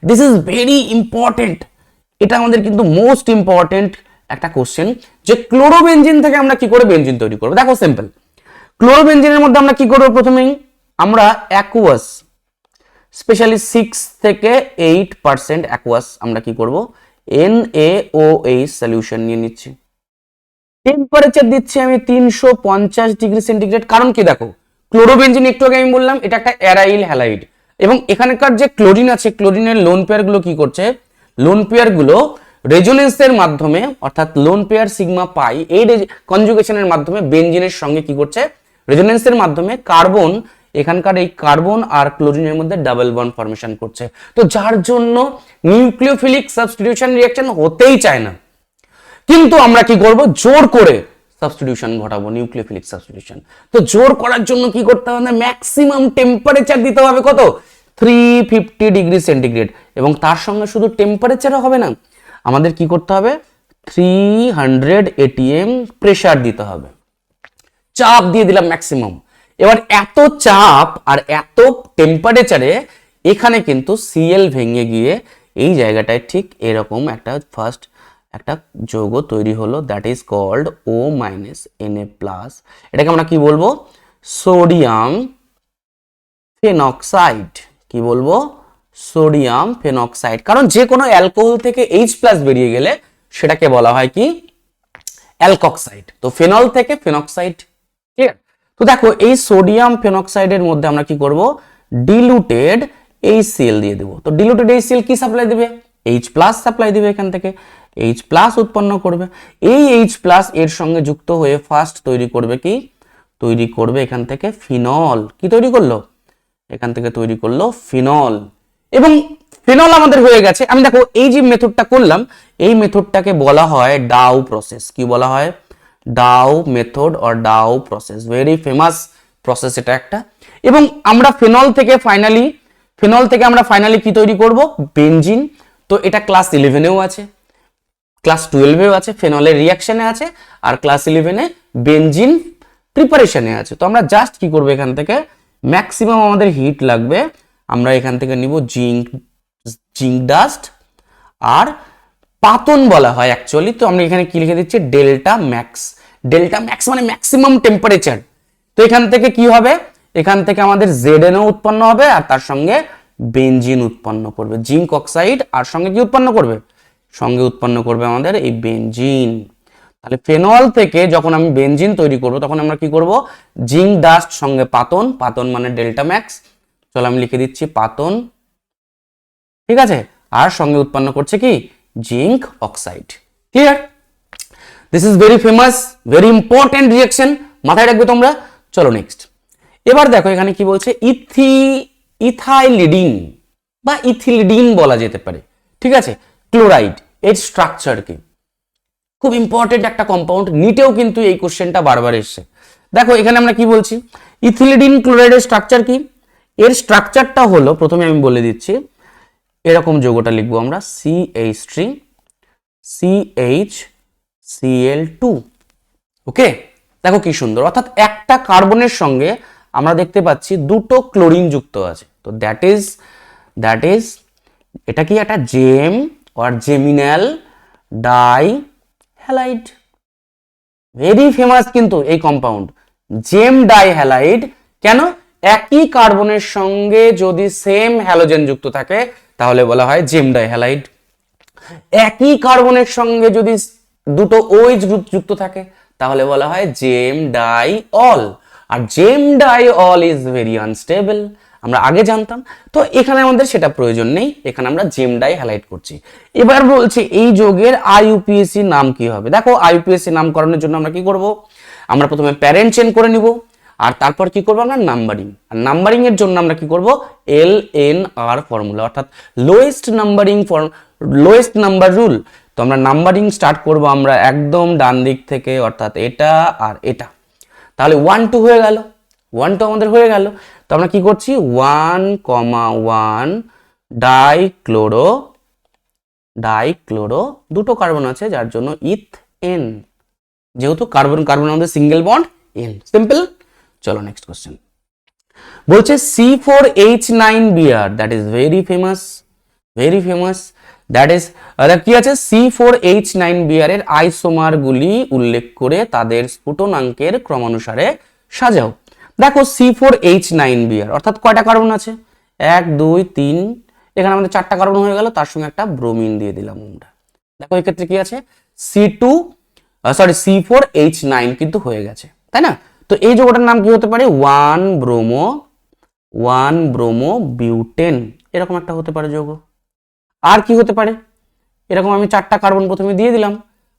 দিস ইজ ভেরি ইম্পর্টেন্ট, এটা আমাদের কিন্তু মোস্ট ইম্পর্টেন্ট একটা কোশ্চেন, যে ক্লোরোবেনজিন থেকে আমরা কি করে বেনজিন তৈরি করব। দেখো সিম্পল, ক্লোরোবেনজিনের মধ্যে আমরা কি করব, প্রথমেই আমরা অ্যাকুয়াস, স্পেশালি 6 থেকে 8% অ্যাকুয়াস আমরা কি করব, NaOH সলিউশন নিয়ে নিচ্ছি। টেম্পারেচার দিচ্ছি আমি 350 ডিগ্রি সেন্টিগ্রেড। কারণ কি, দেখো ক্লোরোবেনজিন একটু আগে আমি বললাম এটা একটা অ্যারাইল হ্যালাইড, এবং এখানকার যে ক্লোরিন আছে, ক্লোরিনের লোন পেয়ার গুলো কি করছে, লোন পেয়ার গুলো রেজোনেন্সের মাধ্যমে, অর্থাৎ লোন পেয়ার সিগমা পাই, এই কনজুগেশনের মাধ্যমে বেনজিনের সঙ্গে কি করছে, রেজোনেন্সের মাধ্যমে কার্বন, এখানকার এই কার্বন আর ক্লোরিনের মধ্যে ডাবল বন্ড ফর্মেশন করছে। তো যার জন্য নিউক্লিওফিলিক সাবস্টিটিউশন রিঅ্যাকশন হতেই চায় না, কিন্তু আমরা কি করব, জোর করে সাবস্টিটিউশন ঘটাবো, নিউক্লিওফিলিক সাবস্টিটিউশন। তো জোর করার জন্য কি করতে হবে, ম্যাক্সিমাম টেম্পারেচার দিতে হবে কত, 350 ডিগ্রি সেন্টিগ্রেড, এবং তার সঙ্গে শুধু টেম্পারেচারও হবে না, আমাদের কি করতে হবে, 300 atm প্রেসার দিতে হবে, চাপ দিয়ে দিলাম ম্যাক্সিমাম। এবার এত চাপ আর এত টেম্পারেচারে এখানে কিন্তু Cl ভেঙে গিয়ে এই জায়গাটায় ঠিক এরকম একটা ফার্স্ট একটা যৌগ তৈরি হলো, that is called O- Na+। এটাকে আমরা কি বলবো, সোডিয়াম ফেনক্সাইড। কি বলবো, সোডিয়াম ফেনক্সাইড। কারণ যে কোনো অ্যালকোহল থেকে H+ বেরিয়ে গেলে সেটাকে বলা হয় কি, অ্যালকক্সাইড। তো ফেনল থেকে ফেনক্সাইড, ক্লিয়ার। তো দেখো এই সোডিয়াম ফেনক্সাইডের মধ্যে আমরা কি করব, ডিলুটেড HCl দিয়ে দেব। তো ডিলুটেড HCl কি সাপ্লাই দেবে, H+ সাপ্লাই দিবে, এখান থেকে H+ উৎপন্ন করবে। এই H+ এর সঙ্গে যুক্ত হয়ে ফার্স্ট তৈরি করবে কি, তৈরি করবে এখান থেকে ফিনল। কি তৈরি করলো, এখান থেকে তৈরি করলো ফিনল, এবং ফিনল আমাদের হয়ে গেছে। আমি দেখো এই যে মেথডটা করলাম, এই মেথডটাকে বলা হয় ডাউ প্রসেস। কি বলা হয়, Dow method or Dow process, very famous process এটা একটা। এবং আমরা ফিনল থেকে আমরা ফাইনালি কি তৈরি করব, বেনজিন। তো এটা ক্লাস 11এও আছে, ক্লাস 12এও আছে, ফেনলের রিঅ্যাকশনে আছে, আর ক্লাস 11-এ বেনজিন প্রিপারেশনে আছে। তো আমরা জাস্ট কি করব, এখান থেকে ম্যাক্সিমাম আমাদের হিট লাগবে, আমরা এখান থেকে নিব জিঙ্ক ডাস্ট, আর পাতন বলা হয় অ্যাকচুয়ালি। তো আমরা এখানে কি লিখে দিচ্ছি, ডেল্টা ম্যাক্স। ডেল্টা ম্যাক্স মানে ম্যাক্সিমাম টেম্পারেচার। তো এখান থেকে কি হবে, এখান থেকে আমাদের ZnO উৎপন্ন হবে, আর তার সঙ্গে বেনজিন উৎপন্ন করবে, জিঙ্ক অক্সাইড, আর সঙ্গে কি উৎপন্ন করবে, সঙ্গে উৎপন্ন করবে আমাদের এই বেনজিন। তাহলে ফেনল থেকে যখন আমি বেনজিন তৈরি করব, তখন আমরা কি করব, জিঙ্ক ডাস্ট সঙ্গে পাতন, পাতন মানে ডেল্টা ম্যাক্স। চলো আমি লিখে দিচ্ছি পাতন, ঠিক আছে, আর সঙ্গে উৎপন্ন করছে কি, zinc oxide. Clear, this is very famous, very important reaction, মাথায় রাখবে তোমরা। চলো নেক্সট, এবার দেখো এখানে কি বলছে, ইথাইলিডিন বা ইথিলিডিন বলা যেতে পারে, ঠিক আছে, ক্লোরাইড। এর স্ট্রাকচার কি, খুব ইম্পর্টেন্ট একটা কম্পাউন্ড, নিটেও কিন্তু এই কোশ্চেনটা বারবার এসছে। দেখো এখানে আমরা কি বলছি, ইথিলিডিন ক্লোরাইডের স্ট্রাকচার কি, এর স্ট্রাকচারটা হলো, প্রথমে আমি বলে দিচ্ছি, এরকম যৌগটা লিখবো আমরা CH3 CHCl2। ওকে, দেখো কি সুন্দর, অর্থাৎ একটা কার্বনের সঙ্গে আমরা দেখতে পাচ্ছি দুটো ক্লোরিন যুক্ত আছে। তো দ্যাট ইজ এটা কি একটা gem or geminal di halide, very famous কিন্তু এই কম্পাউন্ড, জেম ডাই হ্যালাইড। কেন, একই কার্বনের সঙ্গে যদি সেম হ্যালোজেন যুক্ত থাকে তাহলে বলা হয় জেম ডাই হ্যালাইড। একই কার্বনের সঙ্গে যদি দুটো OH গ্রুপ যুক্ত থাকে তাহলে বলা হয় জেম ডাই অল, আর gem diol is very unstable, আমরা আগে জানতাম। তো এখানে আমাদের সেটা প্রয়োজন নেই, এখানে আমরা জেম ডাই হ্যালাইড করছি। এবার বলছি এই যৌগের IUPAC নাম কি হবে। দেখো IUPAC নামকরণের জন্য আমরা কি করব, আমরা প্রথমে প্যারেন্ট চেন করে নিব, আর তারপর কি করব আমরা নাম্বারিং। আর নাম্বারিং এর জন্য আমরা কি করব, LNR ফর্মুলা, অর্থাৎ লোয়েস্ট নাম্বার রুল। তো আমরা নাম্বারিং স্টার্ট করব আমরা একদম ডান দিক থেকে, অর্থাৎ এটা আর এটা। তাহলে 1 2 হয়ে গেল, 1 2 আমাদের হয়ে গেল। তো আমরা কি করছি, 1,1 ডাইক্লোরো, দুটো কার্বন আছে যার জন্য ইথেন, যেহেতু কার্বন কার্বন আমাদের সিঙ্গেল বন্ড এন, সিম্পল। চলো নেক্সট কোশ্চেন। বলছে C4H9Br, that is very famous, that is কি আছে, C4H9Br এর আইসোমার গুলি উল্লেখ করে তাদের স্ফুটনাঙ্কের ক্রমানুসারে সাজাও। দেখো C4H9Br অর্থাৎ কয়টা কার্বন আছে, 1 2 3, এখানে আমাদের 4টা কার্বন হয়ে গেল, তার সঙ্গে একটা ব্রোমিন দিয়ে দিলাম আমরা। দেখো এক্ষেত্রে কি আছে, C4H9 কিন্তু হয়ে গেছে, তাই না? তো এই যৌগটার নাম কি হতে পারে, 1 ব্রোমো বিউটেন, এরকম একটা হতে পারে যৌগ। আর কি হতে পারে, এরকম আমি 4টা কার্বন প্রথমে দিয়ে দিলাম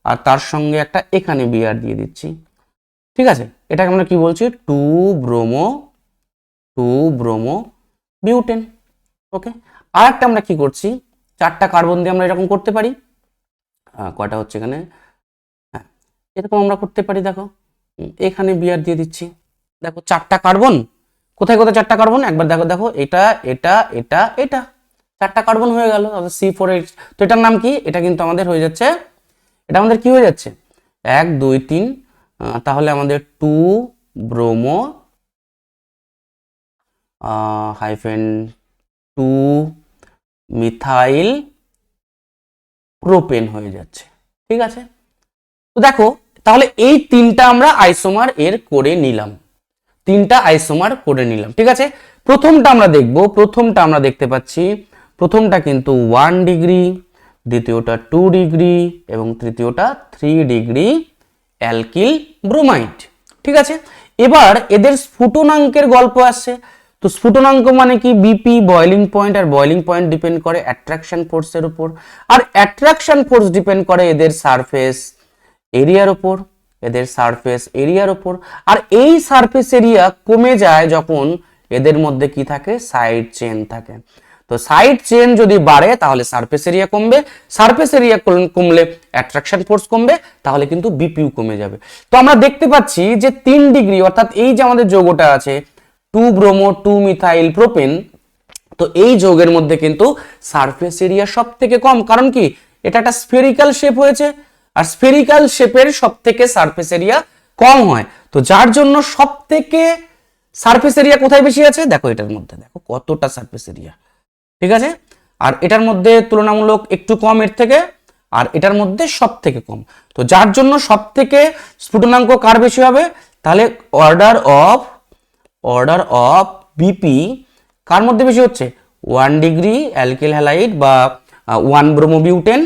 আর তার সঙ্গে একটা এখানে বিআর দিয়ে দিচ্ছি, ঠিক আছে? এটাকে আমরা কি বলছি, 2 ব্রোমো বিউটেন। ওকে, আর একটা আমরা কি করছি, 4টা কার্বন দিয়ে আমরা এরকম করতে পারি, কয়টা হচ্ছে এখানে, হ্যাঁ এরকম আমরা করতে পারি। দেখো এখানে বিআর দিয়ে দিচ্ছি, দেখো 4টা কার্বন, কোথায় 4টা কার্বন, একবার দেখো, দেখো এটা 4টা কার্বন হয়ে গেল C4H। তো এটার নাম কি, এটা কিন্তু আমাদের হয়ে যাচ্ছে, এটা আমাদের কি হয়ে যাচ্ছে, 1 2 3, তাহলে আমাদের 2 ব্রোমো -2 মিথাইল প্রোপেন হয়ে যাচ্ছে, ঠিক আছে? তো দেখো তাহলে এই 3টা আমরা আইসোমার এর করে নিলাম, 3টা আইসোমার করে নিলাম, ঠিক আছে? প্রথমটা আমরা দেখব, প্রথমটা আমরা দেখতে পাচ্ছি, প্রথমটা কিন্তু 1 ডিগ্রি, দ্বিতীয়টা 2 ডিগ্রি এবং তৃতীয়টা 3 ডিগ্রি অ্যালকিল ব্রোমাইড, ঠিক আছে? এবার এদের স্ফুটনাঙ্কের গল্প আসছে। তো স্ফুটনাঙ্ক মানে কি, বিপি বয়লিং পয়েন্ট, আর বয়লিং পয়েন্ট ডিপেন্ড করে অ্যাট্রাকশন ফোর্সের উপর, আর অ্যাট্রাকশন ফোর্স ডিপেন্ড করে এদের সারফেস এরিয়ার উপর, আর এই সারফেস এরিয়া কমে যায় যখন এদের মধ্যে কি থাকে, সাইড চেন থাকে। তো সাইড চেন যদি বাড়ে তাহলে সারফেস এরিয়া কমবে, সারফেস এরিয়া কমলে অ্যাট্রাকশন ফোর্স কমবে, তাহলে কিন্তু বিপিউ কমে যাবে। তো আমরা দেখতে পাচ্ছি যে 3 ডিগ্রি, অর্থাৎ এই যে আমাদের যৌগটা আছে 2 ব্রোমো 2 মিথাইল প্রোপেন, তো এই যৌগের মধ্যে কিন্তু সারফেস এরিয়া সব থেকে কম, কারণ কি, এটা একটা স্ফেরিক্যাল শেপ হয়েছে, আর স্ফেরিক্যাল শেপের সব থেকে সারফেস এরিয়া কম হয়। তো যার জন্য সব থেকে সারফেস এরিয়া কোথায় বেশি আছে, দেখো এটার মধ্যে, দেখো কতটা সারফেস এরিয়া, ঠিক আছে? আর এটার মধ্যে তুলনামূলক একটু কম এর থেকে, আর এটার মধ্যে সব থেকে কম। তো যার জন্য সব থেকে স্ফুটনাঙ্ক কার বেশি হবে, তাহলে অর্ডার অফ বিপি কার মধ্যে বেশি হচ্ছে, 1 ডিগ্রি অ্যালকিল হ্যালাইড বা 1 ব্রোমোবিউটেন,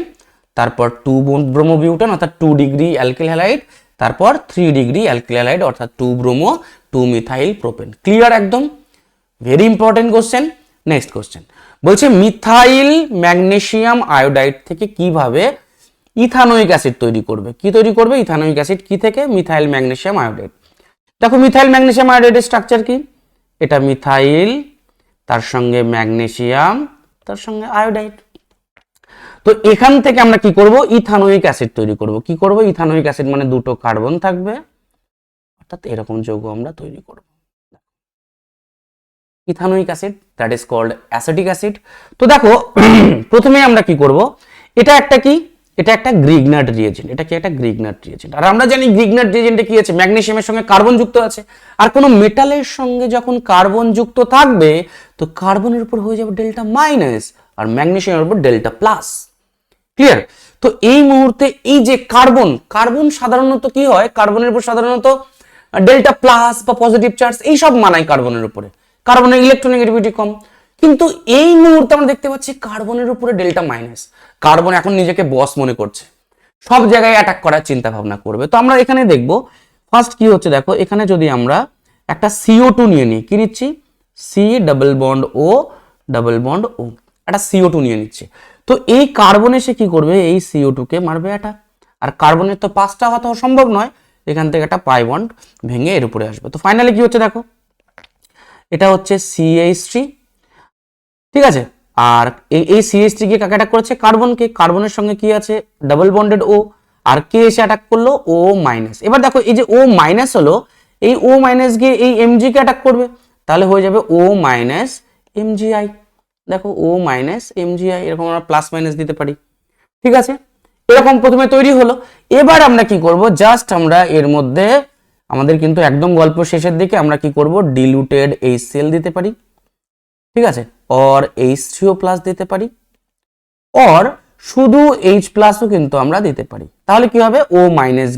তারপর 2 ব্রোমোবিউটেন অর্থাৎ 2 ডিগ্রি অ্যালকিল হ্যালাইড, তারপর 3 ডিগ্রি অ্যালকিল হ্যালাইড অর্থাৎ 2 ব্রোমো 2 মিথাইল প্রোপেন। ক্লিয়ার একদম, very important question. Next question বলছে মিথাইল ম্যাগনেসিয়াম আয়োডাইড থেকে কিভাবে ইথানোয়িক অ্যাসিড তৈরি করবে, কি তৈরি করবে, ইথানোয়িক অ্যাসিড কি থেকে, মিথাইল ম্যাগনেসিয়াম আয়োডাইড। দেখো মিথাইল ম্যাগনেসিয়াম আয়োডাইডের স্ট্রাকচার কি, এটা মিথাইল, তার সঙ্গে ম্যাগনেসিয়াম, তার সঙ্গে আয়োডাইড। তো এখান থেকে আমরা কি করব, ইথানোয়িক অ্যাসিড তৈরি করব। কি করব, ইথানোয়িক অ্যাসিড মানে দুটো কার্বন থাকবে, অর্থাৎ এরকম যৌগ আমরা তৈরি করব, ethanoic acid, that is called acetic acid. তো দেখো প্রথমে আমরা কি করব, এটা একটা কি, এটা একটা গ্রিগনাট রিয়েজেন্ট, এটা কি একটা গ্রিগনাট রিয়েজেন্ট। আর আমরা জানি গ্রিগনাট রিয়েজেন্টে কি আছে, ম্যাগনেসিয়ামের সঙ্গে কার্বন যুক্ত আছে, আর কোনো মেটালের সঙ্গে যখন কার্বন যুক্ত থাকবে তো কার্বনের উপর হয়ে যাবে ডেল্টা মাইনাস, আর ম্যাগনেসিয়ামের উপর ডেল্টা প্লাস। ক্লিয়ার? তো এই মুহূর্তে এই যে কার্বন সাধারণত কি হয়, কার্বনের উপর সাধারণত ডেল্টা প্লাস বা পজিটিভ চার্জ এইসব মানায় কার্বনের উপরে, কার্বনের ইলেকট্রোনেগেটিভিটি কম। কিন্তু এই মুহূর্তে আমরা দেখতে পাচ্ছি কার্বনের উপরে ডেল্টা মাইনাস, কার্বন এখন নিজেকে বস মনে করছে, সব জায়গায় অ্যাটাক করার চিন্তা ভাবনা করবে। তো আমরা এখানে দেখব ফার্স্ট কি হচ্ছে, দেখো এখানে যদি আমরা একটা CO2 নিয়ে নিই, কি নিচ্ছি, C double bond O double bond O, একটা CO2 নিয়ে নিচ্ছে। তো এই কার্বন এসে কি করবে, এই CO2 কে মারবে অ্যাটাক, আর কার্বনের তো 5টা হওয়া সম্ভব নয়, এখান থেকে একটা পাই বন্ড ভেঙে এর উপরে আসবে। তো ফাইনালি কি হচ্ছে, দেখো এটা হচ্ছে CH3, ঠিক আছে? আর এই CH3 কে কাকে অ্যাটাক করেছে? কার্বনকে। কার্বনের সঙ্গে কি আছে? Double bonded O। আর কে এসে অ্যাটাক করলো? O minus. এবার দেখো এই যে O মাইনাস হলো, এই O মাইনাস গিয়ে এই Mg কে অ্যাটাক করবে, তাহলে হয়ে যাবে O মাইনাস MgI। দেখো O মাইনাস MgI, এরকম আমরা প্লাস মাইনাস দিতে পারি। ঠিক আছে, এরকম প্রথমে তৈরি হলো। এবার আমরা কি করব, জাস্ট আমরা এর মধ্যে আমাদের কিন্তু একদম গল্প শেষের দিকে আমরা কি করব, ডিলুটেড HCl দিতে পারি। ঠিক আছে, অর H3O প্লাস দিতে পারি, অর শুধু H প্লাসও কিন্তু আমরা দিতে পারি। তাহলে কি হবে, O মাইনাস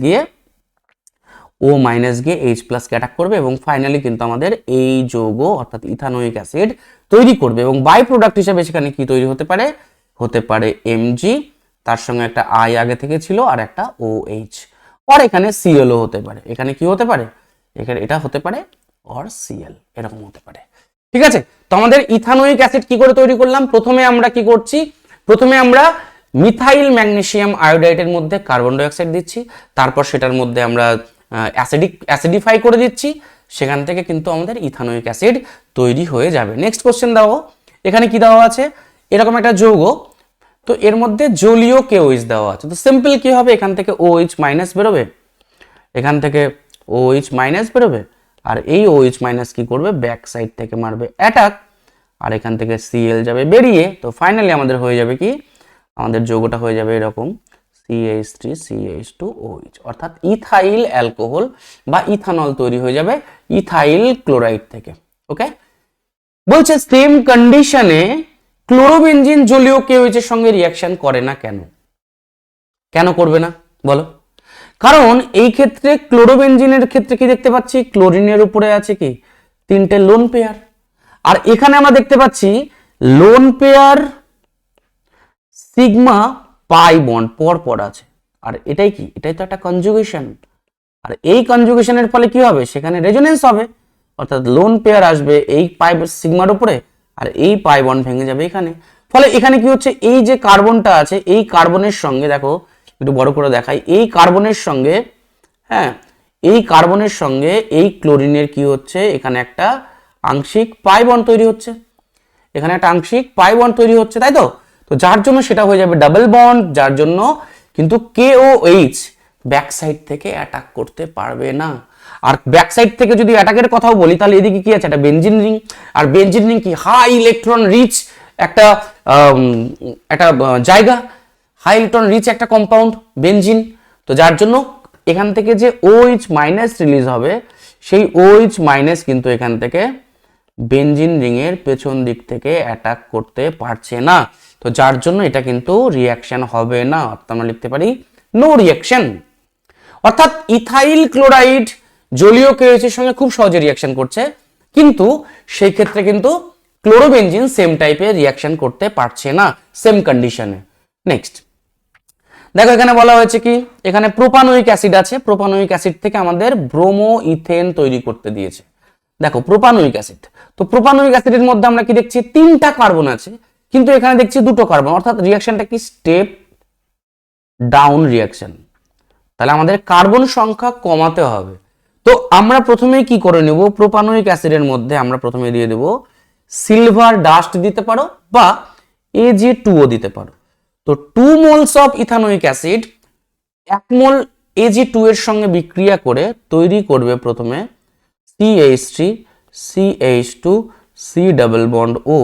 গিয়ে H প্লাস কে অ্যাটাক করবে এবং ফাইনালি কিন্তু আমাদের এই যৌগ অর্থাৎ ইথানোয়িক অ্যাসিড তৈরি করবে। এবং বাই প্রোডাক্ট হিসেবে সেখানে কি তৈরি হতে পারে? হতে পারে Mg, তার সঙ্গে একটা I আগে থেকে ছিল আর একটা OH, আর এখানে Cl ও হতে পারে। এখানে কি হতে পারে? এখানে এটা হতে পারে অর Cl, এরকম হতে পারে। ঠিক আছে, তো আমাদের ইথানোয়িক অ্যাসিড কি করে তৈরি করলাম? প্রথমে আমরা কি করছি, প্রথমে আমরা মিথাইল ম্যাগনেসিয়াম আয়োডাইডের মধ্যে কার্বন ডাই অক্সাইড দিচ্ছি, তারপর সেটার মধ্যে আমরা অ্যাসিডিফাই করে দিচ্ছি, সেখান থেকে কিন্তু আমাদের ইথানোয়িক অ্যাসিড তৈরি হয়ে যাবে। নেক্সট কোশ্চেন দাও, এখানে কি দেওয়া আছে? এরকম একটা যৌগ, তো এর মধ্যে জলীয় KOH দেওয়া আছে। তো সিম্পল কি হবে, এখান থেকে OH মাইনাস বেরোবে, এখান থেকে OH মাইনাস বেরোবে, আর এই OH মাইনাস কি করবে, ব্যাক সাইড থেকে মারবে অ্যাটাক, আর এখান থেকে Cl যাবে বেরিয়ে। তো ফাইনালি আমাদের হয়ে যাবে কি, আমাদের যৌগটা হয়ে যাবে এরকম CH3CH2OH, অর্থাৎ ইথাইল অ্যালকোহল বা ইথানল তৈরি হয়ে যাবে ইথাইল ক্লোরাইড থেকে। ওকে, বলছে সেম কন্ডিশনে ক্লোরোবেনজিন জলীয় KOH এর সঙ্গে রিঅ্যাকশন করে না কেন? কেন করবে না বলো? কারণ এই ক্ষেত্রে ক্লোরোবেনজিনের ক্ষেত্রে কি দেখতে পাচ্ছি, ক্লোরিনের উপরে আছে কি 3টে লোন পেয়ার, আর এখানে আমরা দেখতে পাচ্ছি loan pair sigma pi bond পর পর আছে। আর এটাই কি, এটাই তো একটা কনজুগেশন, আর এই কনজুগেশনের ফলে কি হবে, সেখানে রেজোনেন্স হবে, অর্থাৎ লোন পেয়ার আসবে এই পাই সিগমার উপরে, আর এই পাই বন্ড ভেঙে যাবে এখানে। ফলে এখানে কি হচ্ছে, এই যে কার্বনটা আছে এই কার্বনের সঙ্গে, দেখো একটু বড় করে দেখাই, এই কার্বনের সঙ্গে, হ্যাঁ এই কার্বনের সঙ্গে এই ক্লোরিনের কি হচ্ছে, এখানে একটা আংশিক পাই বন্ড তৈরি হচ্ছে, এখানে একটা আংশিক পাই বন্ড তৈরি হচ্ছে, তাই তো? তো যার জন্য সেটা হয়ে যাবে ডাবল বন্ড, যার জন্য কিন্তু KOH ব্যাক সাইড থেকে অ্যাটাক করতে পারবে না। আর ব্যাক সাইড থেকে যদি অ্যাটাকের কথাও বলি, তাহলে এদিকে কি আছে, একটা বেনজিন রিং, আর বেনজিন রিং কি হাই ইলেকট্রন রিচ একটা একটা জায়গা, হাই ইলেকট্রন রিচ একটা কম্পাউন্ড বেনজিন। তো যার জন্য এখান থেকে যে OH মাইনাস রিলিজ হবে, সেই OH মাইনাস কিন্তু এখান থেকে বেনজিন রিং এর পেছন দিক থেকে অ্যাটাক করতে পারছে না। তো যার জন্য এটা কিন্তু রিঅ্যাকশন হবে না, অর্থাৎ আমরা লিখতে পারি নো রিঅ্যাকশন। অর্থাৎ ইথাইল ক্লোরাইড জলীয় KOH এর সঙ্গে খুব সহজে রিঅ্যাকশন করছে, কিন্তু সেই ক্ষেত্রে কিন্তু ক্লোরোবেনজিন সেম টাইপের রিঅ্যাকশন করতে পারছে না সেম কন্ডিশনে। নেক্সট দেখো এখানে বলা হয়েছে কি, এখানে প্রোপানোয়িক অ্যাসিড আছে, প্রোপানোয়িক অ্যাসিড থেকে আমাদের ব্রোমো ইথেন তৈরি করতে দিয়েছে। দেখো প্রোপানোয়িক অ্যাসিড, তো প্রোপানোয়িক অ্যাসিডের মধ্যে আমরা কি দেখছি, 3টা কার্বন আছে, কিন্তু এখানে দেখছি 2টো কার্বন, অর্থাৎ রিঅ্যাকশনটা কি স্টেপ ডাউন রিঅ্যাকশন। তাহলে আমাদের কার্বন সংখ্যা কমাতে হবে। তো আমরা প্রথমে কি করে নেব, প্রোপানোয়িক অ্যাসিডের মধ্যে আমরা প্রথমে দিয়ে দেব সিলভার ডাস্ট দিতে পারো বা Ag2O দিতে পারো। তো 2 moles of ethanoic acid 1 mole Ag2 এর সঙ্গে বিক্রিয়া করে তৈরি করবে প্রথমে CH3 CH2 C double bond O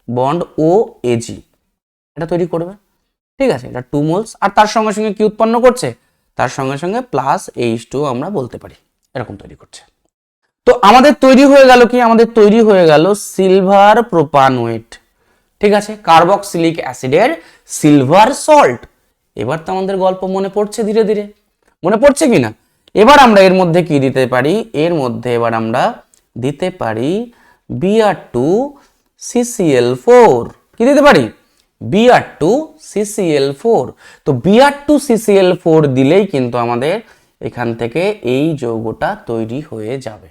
bond OAg, এটা তৈরি করবে। ঠিক আছে, এটা 2 মোলস, আর তার সঙ্গে সঙ্গে কি উৎপন্ন করছে, তার সঙ্গে সঙ্গে প্লাস H2 আমরা বলতে পারি, এরকম তৈরি করছে। তো আমাদের তৈরি হয়ে গেল কি, আমাদের তৈরি হয়ে গেল সিলভার প্রোপানোয়েট। ঠিক আছে, কার্বক্সিলিক অ্যাসিডের সিলভার সল্ট। এবার তো আমাদের গল্প মনে পড়ছে, ধীরে ধীরে মনে পড়ছে কি না? এবার আমরা এর মধ্যে কি দিতে পারি, এর মধ্যে এবার আমরা দিতে পারি Br2CCl4। কি দিতে পারি, Br2CCl4। তো Br2CCl4 দিলেই কিন্তু আমাদের এখান থেকে এই যৌগটা তৈরি হয়ে যাবে।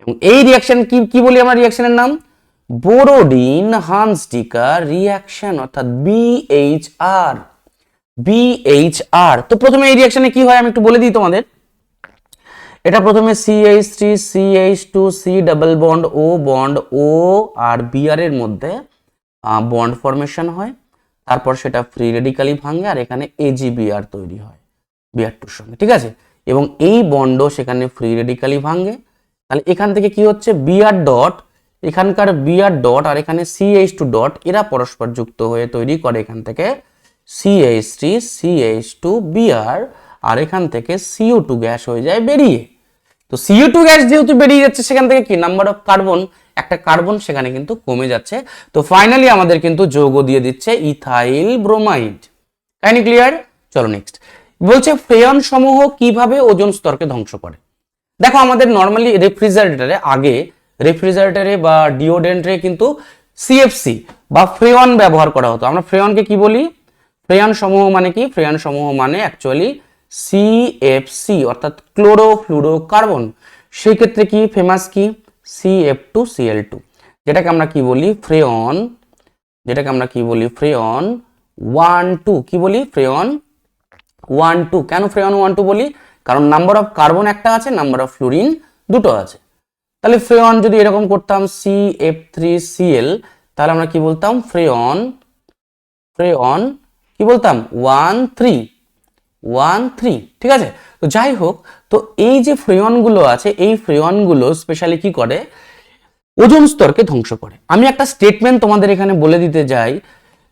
এবং এই রিঅ্যাকশন কি বলি আমরা, রিঅ্যাকশনের নাম বোরোডিন হানস্টিকার রিঅ্যাকশন, অর্থাৎ BHR। তো প্রথমে এই রিঅ্যাকশনে কি হয় আমি একটু বলে দিই তোমাদের। এটা প্রথমে CH3 CH2 C double bond O bond O আর Br এর মধ্যে বন্ড ফরমেশন হয়, তারপর সেটা ফ্রি রেডিক্যালি ভাঙে আর এখানে AgBr তৈরি হয় Br2 সঙ্গে, ঠিক আছে। এবং এই বন্ডও সেখানে ফ্রি রেডিক্যালি ভাঙে, তাহলে এখান থেকে কি হচ্ছে Br ডট, এখানকার Br ডট আর এখানে CH2 ডট, এরা পরস্পর যুক্ত হয়ে তৈরি করে এখান থেকে CH3 CH2 Br, আর এখান থেকে CO2 গ্যাস হয়ে যায় বেরিয়ে। তো CO2 গ্যাস যেহেতু বেরিয়ে যাচ্ছে সেখান থেকে কি নাম্বার অফ কার্বন, একটা কার্বন সেখানে কিন্তু কমে যাচ্ছে। তো ফাইনালি আমাদের কিন্তু যৌগ দিয়ে দিচ্ছে ইথাইল ব্রোমাইড। কাহিনী ক্লিয়ার? চলো নেক্সট বলছে ফ্রেয়ন সমূহ কিভাবে ওজোন স্তরকে ধ্বংস করে। দেখো আমাদের নর্মালি রেফ্রিজারেটরে বা ডিওড্রেন্টে কিন্তু সিএফসি বা ফ্রেয়ন ব্যবহার করা হতো। আমরা ফ্রেয়নকে কি বলি? ফ্রেয়ন সমূহ মানে কি? ফ্রেয়ন সমূহ মানে অ্যাকচুয়ালি সিএফসি অর্থাৎ ক্লোরোফ্লুরোকার্বন। সেই ক্ষেত্রে কি ফেমাস কি CF2Cl2, যেটাকে আমরা কি বলি ফ্রেয়ন, যেটাকে আমরা কি বলি ফ্রেয়ন 1,2, কি বলি ফ্রেয়ন 1,2। কেন ফ্রেয়ন 1,2 বলি? কারণ নাম্বার অফ কার্বন একটা আছে, নাম্বার অফ ফ্লুরিন দুটো আছে। তাহলে ফ্রেয়ন যদি এরকম করতাম CF3Cl, তাহলে আমরা কি বলতাম ফ্রেয়ন কি বলতাম 1,3, ঠিক আছে। তো যাই হোক, তো এই যে ফ্রেয়নগুলো আছে এই ফ্রেয়নগুলো স্পেশালি কি করে ওজোন স্তরকে ধ্বংস করে। আমি একটা স্টেটমেন্ট তোমাদের এখানে বলে দিতে যাই,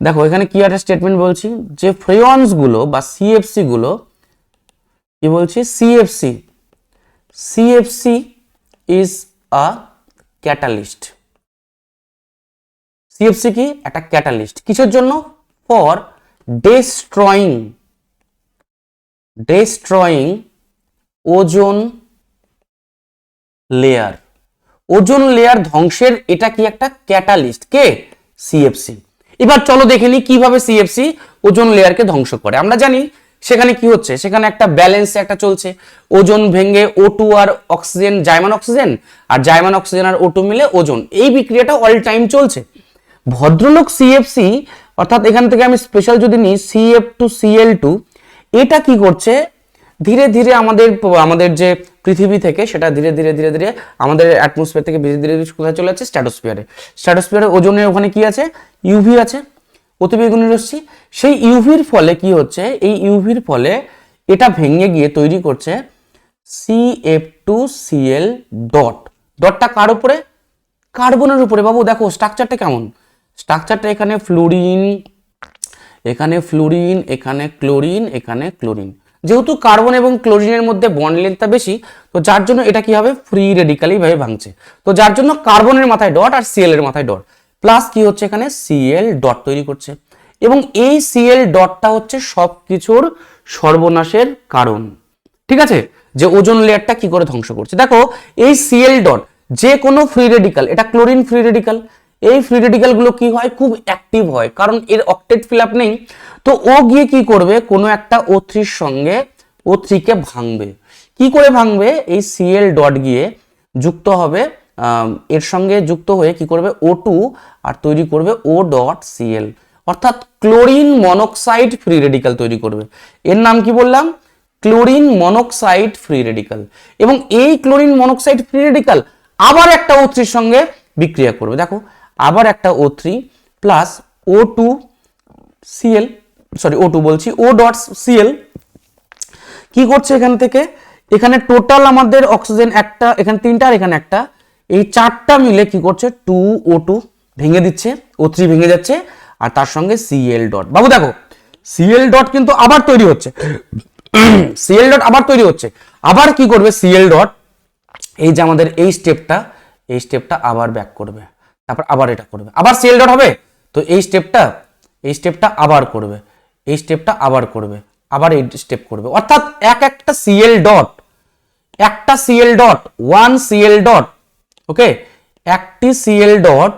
দেখো এখানে কি একটা স্টেটমেন্ট বলছি যে ফ্রেয়নস গুলো বা সিএফসি গুলো কি বলছি CFC is a catalyst. CFC কি একটা ক্যাটালিস্ট, কিসের জন্য? For destroying ozone layer. Ozone layer ধ্বংসের এটা কি একটা ক্যাটালিস্ট, কে? সিএফসি। এবার চলো দেখে নি কিভাবে সিএফসি ওজোন লেয়ারকে ধ্বংস করে। আমরা জানি সেখানে কি হচ্ছে, সেখানে একটা ব্যালেন্স একটা চলছে, ওজোন ভেঙে O2 আর অক্সিজেন, জার্মান অক্সিজেন আর জার্মান অক্সিজেন আর O2 মিলে ওজোন, এই বিক্রিয়াটা অল টাইম চলছে। ভদ্রলোক সিএফসি অর্থাৎ এখান থেকে আমি স্পেশাল যদি নিই CF2Cl2, এটা কি করছে ধীরে ধীরে আমাদের যে পৃথিবী থেকে সেটা ধীরে ধীরে আমাদের অ্যাটমসফিয়ার থেকে ধীরে ধীরে কোথায় চলে যাচ্ছে স্ট্র্যাটোস্ফিয়ারে ওজনের ওখানে কি আছে ইউভি আছে, অতিবেগুনি রশ্মি। সেই ইউভির ফলে কি হচ্ছে, এই ইউভির ফলে এটা ভেঙে গিয়ে তৈরি করছে CF2Cl ডট। ডটটা কার উপরে? কার্বনের উপরে। বাবু দেখো স্ট্রাকচারটা কেমন, স্ট্রাকচারটা এখানে ফ্লুরিন, এখানে ক্লোরিন, এখানে ক্লোরিন। যেহেতু কার্বন এবং ক্লোরিনের মধ্যে বন্ড লেন্থটা বেশি, তো যার জন্য এটা কি হবে ফ্রি রেডিক্যালি ভাবে ভাঙছে। তো যার জন্য কার্বনের মাথায় ডট আর Cl এর মাথায় ডট, প্লাস কি হচ্ছে এখানে Cl ডট তৈরি করছে। এবং এই Cl ডটটা হচ্ছে সবকিছুর সর্বনাশের কারণ, ঠিক আছে, যে ওজোন লেয়ারটা কি করে ধ্বংস করছে। দেখো এই Cl ডট যে কোনো ফ্রি রেডিক্যাল, এটা ক্লোরিন ফ্রি রেডিক্যাল, এই ফ্রি রেডিক্যাল গুলো কি হয় খুব অ্যাক্টিভ হয়, কারণ এর অক্টেট ফিল আপ নেই। তো ও গিয়ে কি করবে কোনো একটা O3 এর সঙ্গে O3 কে ভাঙবে। কি করে ভাঙবে? এই Cl ডট গিয়ে যুক্ত হবে এর সঙ্গে যুক্ত হয়ে কি করবে O2 আর তৈরি করবে O ডট Cl, অর্থাৎ ক্লোরিন মনোক্সাইড ফ্রি রেডিক্যাল তৈরি করবে। এর নাম কি বললাম? Chlorine monoxide free radical. এবং এই ক্লোরিন মনোক্সাইড ফ্রি রেডিক্যাল আবার একটা O3 এর সঙ্গে বিক্রিয়া করবে। দেখো আবার একটা O3 plus O2 Cl, sorry O2 বলছি O ডট Cl কি করছে এখান থেকে, এখানে টোটাল আমাদের অক্সিজেন একটা, এখানে তিনটা আর এখানে একটা, এই চারটা মিলে কি করছে 2O2 ভেঙে দিচ্ছে, O3 ভেঙে যাচ্ছে আর তার সঙ্গে Cl ডট। বাবু দেখো Cl ডট কিন্তু আবার তৈরি হচ্ছে, Cl ডট আবার তৈরি হচ্ছে। আবার কি করবে Cl ডট, এই যে আমাদের এই স্টেপটা আবার ব্যাক করবে, তারপর আবার এটা করবে, আবার Cl ডট হবে। তো এই স্টেপটা আবার করবে, এই স্টেপটা আবার করবে, আবার এই স্টেপ করবে। অর্থাৎ একটা Cl dot, one Cl dot, okay, একটি Cl ডট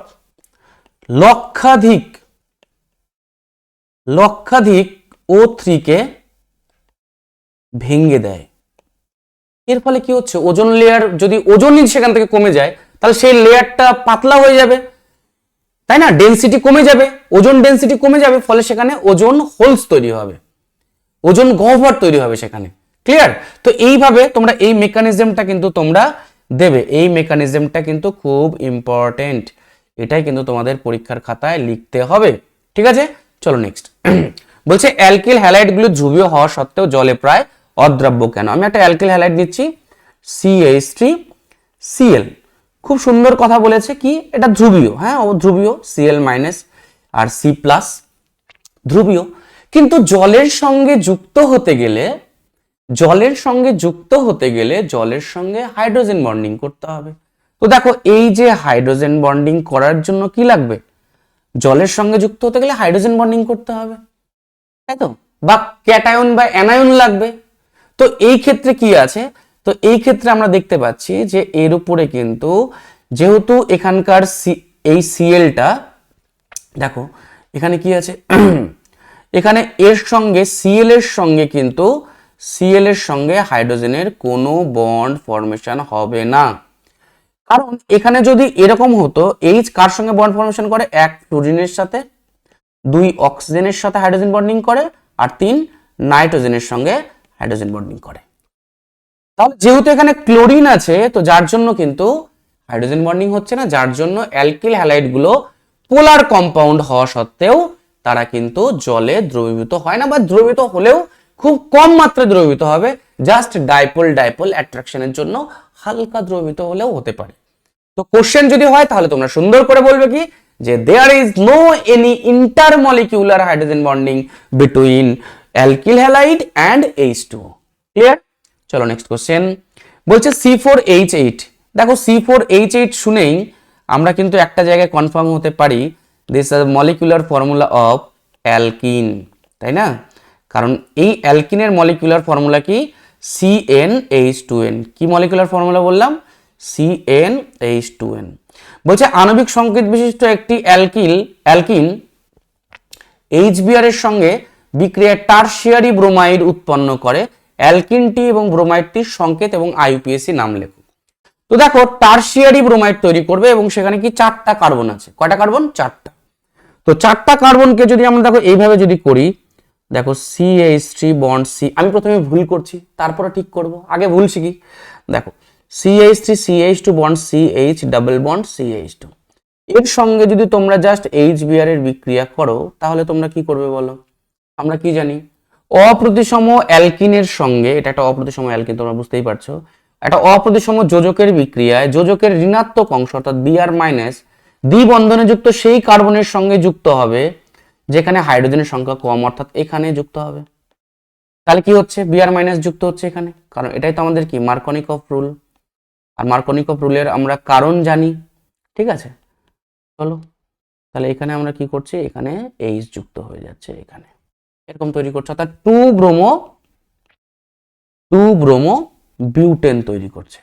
লক্ষাধিক O3 কে ভেঙে দেয়। এর ফলে কি হচ্ছে, ওজোন লেয়ার যদি ওজনই সেখান থেকে কমে যায় তাহলে সেই লেয়ারটা পাতলা হয়ে যাবে, তাই না? ডেনসিটি কমে যাবে, ওজোন ডেনসিটি কমে যাবে, ফলে সেখানে ওজোন হোলস তৈরি হবে, ওজোন গহ্বর তৈরি হবে সেখানে। ক্লিয়ার? তো এইভাবে তোমরা এই মেকানিজমটা কিন্তু তোমরা দেবে, এই মেকানিজমটা কিন্তু খুব ইম্পর্টেন্ট। এটাই কিন্তু তোমাদের পরীক্ষার খাতায় লিখতে হবে। ঠিক আছে, চলো নেক্সট। বলছে অ্যালকিল হ্যালাইডগুলো ধ্রুবীয় হওয়া সত্ত্বেও জলে প্রায় অদ্রাব্য কেন? আমি একটা অ্যালকিল হ্যালাইড নিচ্ছি CH3Cl, খুব সুন্দর কথা বলেছে কি এটা ধ্রুবীয়, হ্যাঁ ও ধ্রুবীয়, Cl মাইনাস আর C প্লাস ধ্রুবীয়, কিন্তু জলের সঙ্গে যুক্ত হতে গেলে জলের সঙ্গে হাইড্রোজেন বন্ডিং করতে হবে। তো দেখো এই যে হাইড্রোজেন বন্ডিং করার জন্য কি লাগবে? জলের সঙ্গে যুক্ত হতে গেলে হাইড্রোজেন বন্ডিং করতে হবে, তাই তো, বা ক্যাটায়ন বা অ্যানায়ন লাগবে। তো এই ক্ষেত্রে কি আছে? তো এই ক্ষেত্রে আমরা দেখতে পাচ্ছি যে এর উপরে কিন্তু যেহেতু এখানকার এই Clটা দেখো এখানে কি আছে, এখানে এর সঙ্গে Cl এর সঙ্গে হাইড্রোজেনের কোনো বন্ড ফরমেশন হবে না। কারণ এখানে যদি এরকম হতো, H কার সঙ্গে বন্ড ফরমেশন করে? 1 ফ্লুরিনের সাথে, 2 অক্সিজেনের সাথে হাইড্রোজেন বন্ডিং করে, আর 3 নাইট্রোজেনের সঙ্গে হাইড্রোজেন বন্ডিং করে। তাহলে যেহেতু এখানে ক্লোরিন আছে, তো যার জন্য কিন্তু হাইড্রোজেন বন্ডিং হচ্ছে না, যার জন্য অ্যালকিল হ্যালাইড গুলো পোলার কম্পাউন্ড হওয়া সত্ত্বেও তারা কিন্তু জলে দ্রবীভূত হয় না, বা দ্রবীভূত হলেও খুব কম মাত্রায় দ্রবীভূত হবে, জাস্ট ডাইপোল অ্যাট্রাকশনের জন্য হালকা দ্রবীভূত হলেও হতে পারে। তো কোশ্চেন যদি হয় তাহলে তোমরা সুন্দর করে বলবে কি যে there is no any intermolecular hydrogen bonding between alkyl halide and H2O। Clear? চলো নেক্সট কোশ্চেন। বলছে C4H8, দেখো C4H8 শুনেই আমরা কিন্তু একটা জায়গায় কনফার্ম হতে পারি, this is molecular formula of alkyne, তাই না? কারণ এই অ্যালকিনের মলিকুলার ফর্মুলা কি? CnH2n। কি মলিকুলার ফর্মুলা বললাম? CnH2n। বলছে আণবিক সংকেত বিশিষ্ট একটি অ্যালকিন HBr এর সঙ্গে বিক্রিয়ায় টারশিয়ারি ব্রোমাইড উৎপন্ন করে, অ্যালকিনটি এবং ব্রোমাইডটির সংকেত এবং IUPAC নাম লেখো। তো দেখো টারশিয়ারি ব্রোমাইড তৈরি করবে এবং সেখানে কি 4টা কার্বন আছে। কয়টা কার্বন? 4টা। তো 4টা কার্বনকে যদি আমরা দেখো এইভাবে যদি করি, দেখো CH3 বন্ড C, আমি প্রথমে ভুল করছি তারপরে ঠিক করব, আগে ভুল শিখি। দেখো CH3 CH2 bond CH double bond CH2, এর সঙ্গে যদি তোমরা জাস্ট HBr এর বিক্রিয়া করো তাহলে তোমরা কি করবে বলো? আমরা কি জানি? অপ্রতিসম অ্যালকিনের সঙ্গে, এটা একটা অপ্রতিসম অ্যালকিন, তোমরা বুঝতেই পারছো, একটা অপ্রতিসম যোজকের বিক্রিয়ায় যোজকের ঋণাত্মক অংশ অর্থাৎ Br মাইনাস দ্বিবন্ধনে যুক্ত সেই কার্বনের সঙ্গে যুক্ত হবে যেখানে হাইড্রোজেনের সংখ্যা কম, অর্থাৎ এখানে যুক্ত হবে। তাহলে কি হচ্ছে? Br মাইনাস যুক্ত হচ্ছে এখানে, কারণ এটাই তো আমাদের কি মার্কনিকভ রুল, আর মার্কনিকভ রুলের আমরা কারণ জানি। ঠিক আছে, চলো তাহলে এখানে আমরা কি করছি, এখানে H যুক্ত হয়ে যাচ্ছে, এখানে এরকম তৈরি করছে, অর্থাৎ 2 ব্রোমো বিউটেন তৈরি করছে।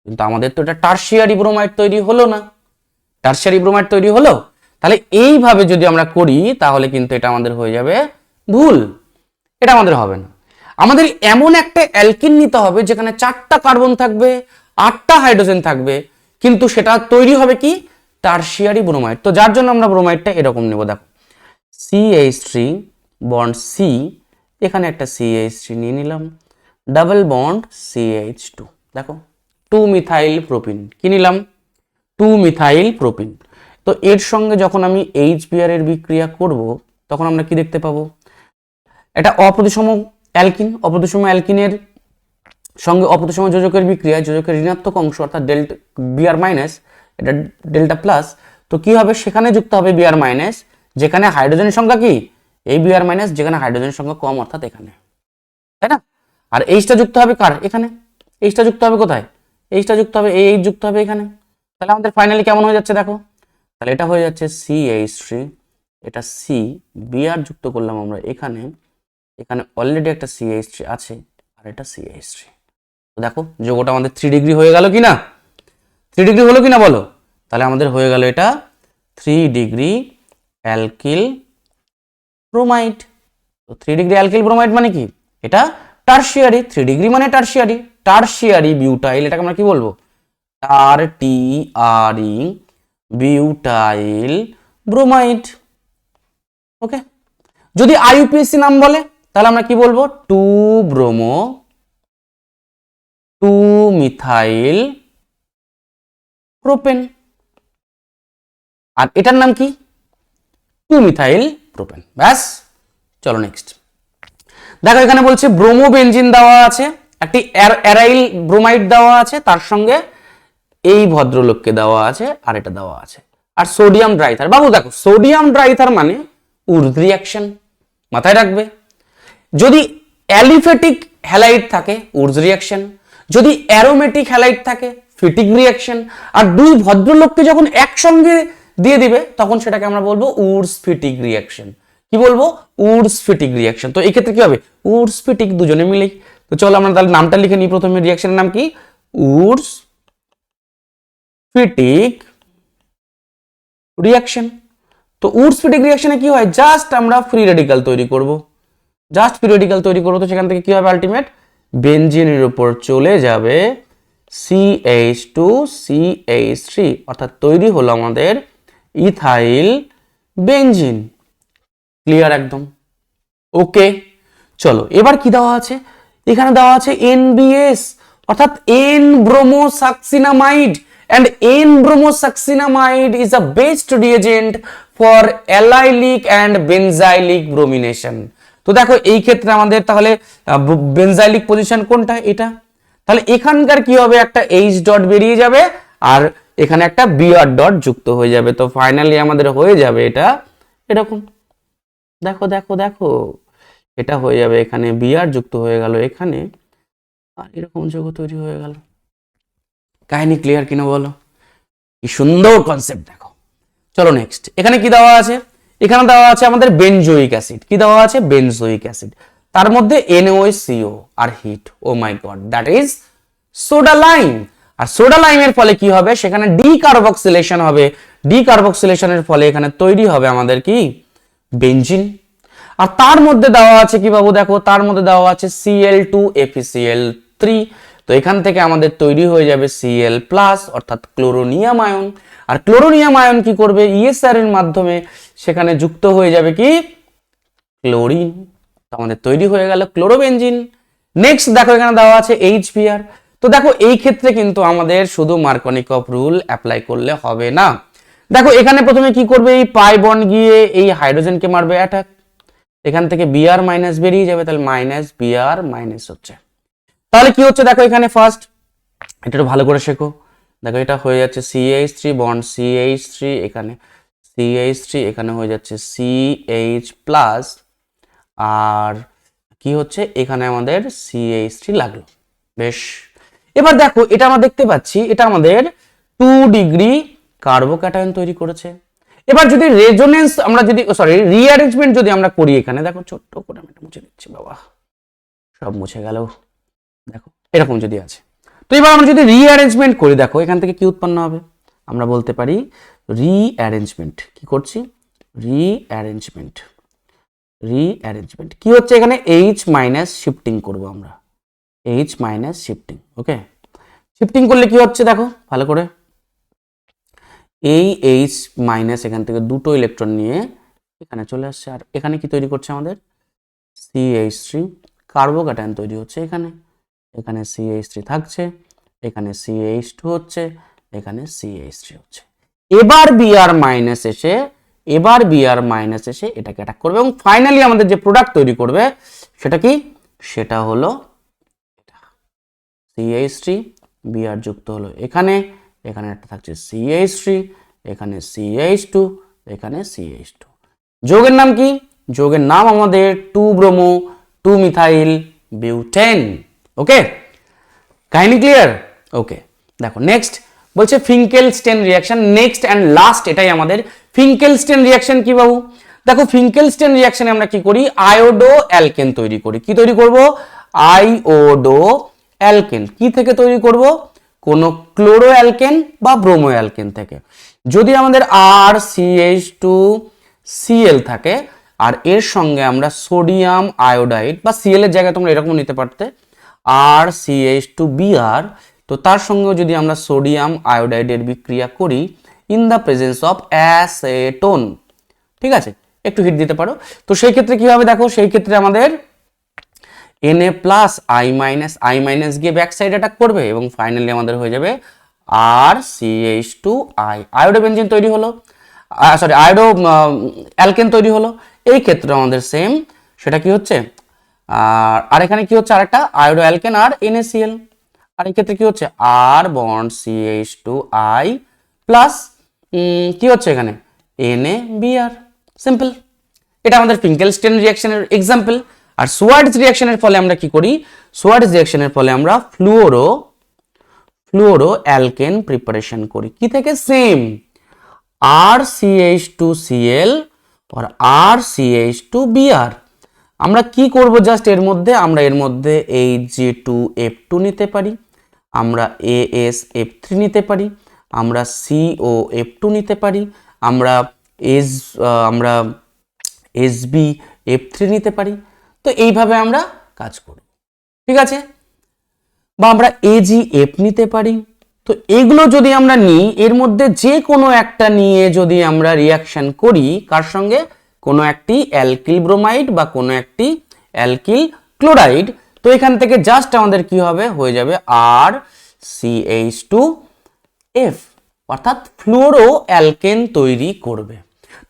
কিন্তু আমাদের তো এটা টারশিয়ারি ব্রোমাইড তৈরি হলো না, টারশিয়ারি ব্রোমাইড তৈরি হলো। তাহলে এইভাবে যদি আমরা করি তাহলে কিন্তু এটা আমাদের হয়ে যাবে ভুল, এটা আমাদের হবে না। আমাদের এমন একটা অ্যালকিন নিতে হবে যেখানে 4টা কার্বন থাকবে, 8টা হাইড্রোজেন থাকবে, কিন্তু সেটা তৈরি হবে কি? Tertiary bromide. তো যার জন্য আমরা ব্রোমাইডটা এরকম নেব, দেখো CH3 বন্ড C, এখানে একটা CH3 নিয়ে নিলাম, ডাবল বন্ড CH2, দেখো 2 মিথাইল প্রোপিন, কি নিলাম? 2 মিথাইল প্রোপিন। তো এর সঙ্গে যখন আমি HBr এর বিক্রিয়া করব তখন আমরা কি দেখতে পাবো? এটা অপ্রতিসম অ্যালকিনের সঙ্গে অপ্রতিসম যোজকের বিক্রিয়া, যোজকের ঋণাত্মক অংশ অর্থাৎ Br মাইনাস, এটা ডেল্টা প্লাস, তো কি হবে? সেখানে যুক্ত হবে Br মাইনাস যেখানে হাইড্রোজেনের সংখ্যা কি? এই Br মাইনাস যেখানে হাইড্রোজেনের সংখ্যা কম, অর্থাৎ এখানে, তাই না? আর Hটা যুক্ত হবে কার? এখানে। Hটা যুক্ত হবে কোথায়? Hটা যুক্ত হবে এই H যুক্ত হবে এখানে। তাহলে আমাদের ফাইনালি কেমন হয়ে যাচ্ছে দেখো, তাহলে এটা হয়ে যাচ্ছে CH3, এটা C, Br যুক্ত করলাম আমরা এখানে, এখানে অলরেডি একটা CH3 আছে, আর এটা CH3। তো দেখো যোগটা আমাদের 3 ডিগ্রি হয়ে গেল কিনা? 3 ডিগ্রি হলো কিনা বলো? তাহলে আমাদের হয়ে গেল এটা 3 ডিগ্রি অ্যালকিল ব্রোমাইড। তো 3 ডিগ্রি অ্যালকিল ব্রোমাইড মানে কি? এটা টারশিয়ারি, 3 ডিগ্রি মানে টারশিয়ারি বিউটাইল, এটাকে আমরা কি বলবো? TRE butyl bromide. ওকে, যদি IUPAC নাম বলে তাহলে আমরা কি বলবো? 2 ব্রোমো 2 মিথাইল প্রোপেন। আর এটার নাম কি? 2 মিথাইল প্রোপেন। ব্যাস, চলো নেক্সট দেখো, এখানে বলছে ব্রোমো বেনজিন দেওয়া আছে, একটি অ্যারাইল ব্রোমাইড দেওয়া আছে, তার সঙ্গে এই ভদ্রলোককে দেওয়া আছে, আর এটা দেওয়া আছে, আর সোডিয়াম ড্রাইথার। বাবু দেখো, সোডিয়াম ড্রাইথার মানে উর্ধ রিয়াকশন, মাথায় রাখবে। যদি অ্যালিফেটিক হ্যালাইড থাকে উর্ধ রিয়াকশন, যদি অ্যারোমেটিক হ্যালাইড থাকে ফিটিক রিয়াকশন, আর দুই ভদ্রলোককে যখন একসঙ্গে দিয়ে দিবে তখন সেটাকে আমরা বলবো উর্স ফিটিক রিয়াকশন। কি বলবো? উর্স ফিটিক রিয়াকশন। তো এই ক্ষেত্রে কি হবে? উর্স ফিটিক দুজনে মিলেই। তো চলো আমরা তাহলে নামটা লিখে নিই। প্রথমে রিয়াকশনের নাম কি? উর্স ফিটিক রিয়াকশন। তো উর্স ফিটিক রিয়াকশনে কি হয়? জাস্ট আমরা ফ্রি রেডিক্যাল তৈরি করব, জাস্ট ফ্রি রেডিক্যাল তৈরি করবো। তো সেখান থেকে কি হবে? আলটিমেট বেনজিনের উপর চলে যাবে CH2CH3, অর্থাৎ তৈরি হলো আমাদের ইথাইল বেনজিন। ক্লিয়ার একদম? ওকে, চলো এবার কি দেওয়া আছে? এখানে দেওয়া আছে NBS, অর্থাৎ N bromosuccinamide, and N bromosuccinamide is a best reagent for allylic and benzylic bromination. তো দেখো এই ক্ষেত্রে আমাদের তাহলে বেনজাইলিক পজিশন কোনটা? এটা। তাহলে এখানকার কি হবে? একটা H ডট বেরিয়ে যাবে আর এখানে একটা Br ডট যুক্ত হয়ে যাবে। তো ফাইনালি আমাদের হয়ে যাবে এটা এরকম। দেখো দেখো দেখো, এটা হয়ে যাবে, এখানে Br যুক্ত হয়ে গেল এখানে, আর এরকম যৌগ তৈরি হয়ে গেল। কাহিনী ক্লিয়ার কিনা বলো? কি সুন্দর কনসেপ্ট। দেখো চলো নেক্সট, এখানে কি দেওয়া আছে? এখানে দেওয়া আছে আমাদের বেনজোইক অ্যাসিড। কি দেওয়া আছে? Benzoic acid. তার মধ্যে NaOH আর heat. Oh my God, that is soda lime. আর সোডা লাইমের ফলে কি হবে? সেখানে ডিকার্বক্সিলেশন হবে। ডিকার্বক্সিলেশনের ফলে এখানে তৈরি হবে আমাদের কি? বেনজিন। আর তার মধ্যে দেওয়া আছে কি বাবু? দেখো তার মধ্যে দেওয়া আছে Cl2FeCl3। তো এখান থেকে আমাদের তৈরি হয়ে যাবে Cl+, অর্থাৎ ক্লোরোনিয়াম আয়ন। আর ক্লোরোনিয়াম আয়ন কি করবে? ESR এর মাধ্যমে সেখানে যুক্ত হয়ে যাবে কি? ক্লোরিন। তো আমাদের তৈরি হয়ে গেল ক্লোরোবেনজিন। নেক্সট দেখো এখানে দেওয়া আছে HBr। তো দেখো এই ক্ষেত্রে কিন্তু আমাদের শুধু মার্কনিকভ রুল অ্যাপ্লাই করলে হবে না। দেখো এখানে প্রথমে কি করবে? এই পাই বন্ড গিয়ে এই হাইড্রোজেনকে মারবে অ্যাটাক, এখান থেকে Br মাইনাস বেরিয়ে যাবে, তাহলে মাইনাস Br মাইনাস হচ্ছে। তাহলে কি হচ্ছে? দেখো এখানে ফার্স্ট এটা একটু ভালো করে শেখো। দেখো এটা হয়ে যাচ্ছে CH3 বন্ড CH3, এখানে CH3, এখানে হয়ে যাচ্ছে CH+, আর কি হচ্ছে? এখানে আমাদের CH3 লাগলো। বেশ, এবার দেখো এটা আমরা দেখতে পাচ্ছি এটা আমাদের 2 ডিগ্রি কার্বোক্যাটায়ন তৈরি করেছে। এবার যদি রেজোনেন্স আমরা যদি রিঅ্যারেঞ্জমেন্ট যদি আমরা করি, এখানে দেখো ছোট্ট করে আমি মুছে দিচ্ছি, বাবা সব মুছে গেল। দেখো এরকম যদি আছে, তো এবার আমরা যদি রিঅ্যারেঞ্জমেন্ট করি, দেখো এখান থেকে কি উৎপন্ন হবে? আমরা বলতে পারি রিঅ্যারেঞ্জমেন্ট। কি করছি? রিঅ্যারেঞ্জমেন্ট। রিঅ্যারেঞ্জমেন্ট কি হচ্ছে? এখানে H মাইনাস শিফটিং করব আমরা, H মাইনাস শিফটিং। ওকে, শিফটিং করলে কি হচ্ছে? দেখো ভালো করে, এই H মাইনাস এখান থেকে দুটো ইলেকট্রন নিয়ে এখানে চলে আসছে, আর এখানে কি তৈরি করছে আমাদের? CH3 কার্বোক্যাটায়ন তৈরি হচ্ছে এখানে, এখানে CH3 থাকছে, এখানে CH2 হচ্ছে, এখানে CH3 হচ্ছে। এবার Br মাইনাস এসে এটাকে অ্যাটাক করবে এবং ফাইনালি আমাদের যে প্রোডাক্ট তৈরি করবে সেটা কি? সেটা হলো এটা CH3, Br যুক্ত হলো এখানে, এখানে একটা থাকছে CH3, এখানে CH2, এখানে CH2। যৌগের নাম কি? যৌগের নাম আমাদের 2 ব্রোমো 2 মিথাইল বিউটেন। ওকে, কাহিনী ক্লিয়ার? ওকে, দেখো নেক্সট বলছে ফিঙ্কেলস্টেন রিয়াকশন। নেক্সট অ্যান্ড লাস্ট এটাই আমাদের ফিঙ্কেলস্টেন রিয়াকশন। কি বাবু? দেখো ফিঙ্কেলস্টেন রিয়াকশনে আমরা কি করি? আয়োডো অ্যালকেন তৈরি করি। কি তৈরি করব? Iodo alkane. কি থেকে তৈরি করব? কোনো ক্লোরো অ্যালকেন বা ব্রোমো অ্যালকেন থেকে। যদি আমাদের RCH2Cl থাকে আর এর সঙ্গে আমরা সোডিয়াম আয়োডাইড বা Cl এর জায়গায় তোমরা এরকম নিতে পারতে RCH2Br, তো তার সঙ্গেও যদি আমরা সোডিয়াম আয়োডাইডের বিক্রিয়া করি ইন দ্য প্রেজেন্স অফ অ্যাসেটোন, ঠিক আছে, একটু হিট দিতে পারো, তো সেই ক্ষেত্রে কি হবে? দেখো সেই ক্ষেত্রে আমাদের Na প্লাস I মাইনাস গিয়ে ব্যাক সাইড অ্যাটাক করবে এবং ফাইনালি আমাদের হয়ে যাবে RCH2I, আয়োডোবেনজিন তৈরি হলো। সরি আয়োডো অ্যালকেন তৈরি হলো। এই ক্ষেত্রে আমাদের সেম, সেটা কি হচ্ছে, আর এখানে কি হচ্ছে, আরেকটা আয়োডো অ্যালকেন আর NaCl। আর এই ক্ষেত্রে কি হচ্ছে, আর বন্ড CH2I প্লাস কি হচ্ছে এখানে NaBr। সিম্পল। এটা আমাদের ফিঙ্কেলস্টেইন রিঅ্যাকশনের এক্সাম্পল। আর সোয়ার্টজ রিঅ্যাকশনের ফলে আমরা কি করি, সোয়ার্টজ রিঅ্যাকশনের ফলে আমরা ফ্লুওরো অ্যালকেন প্রিপারেশন করি। কি থেকে, সেম RCH2Cl আর RCH2Br। আমরা কি করব, জাস্ট এর মধ্যে আমরা Hg2F2 নিতে পারি, আমরা AsF3 নিতে পারি, আমরা COF2 নিতে পারি, আমরা SbF3 নিতে পারি। তো এইভাবে আমরা কাজ করব, ঠিক আছে। বা আমরা AgF নিতে পারি। তো এগুলো যদি আমরা নিই, এর মধ্যে যে কোনো একটা নিয়ে যদি আমরা রিয়াকশন করি, কার সঙ্গে, কোনো একটি অ্যালকিল ব্রোমাইড বা কোনো একটি অ্যালকিল ক্লোরাইড, তো এখান থেকে জাস্ট আমাদের কি হবে, হয়ে যাবে RCH2F, অর্থাৎ ফ্লুওরো অ্যালকেন তৈরি করবে।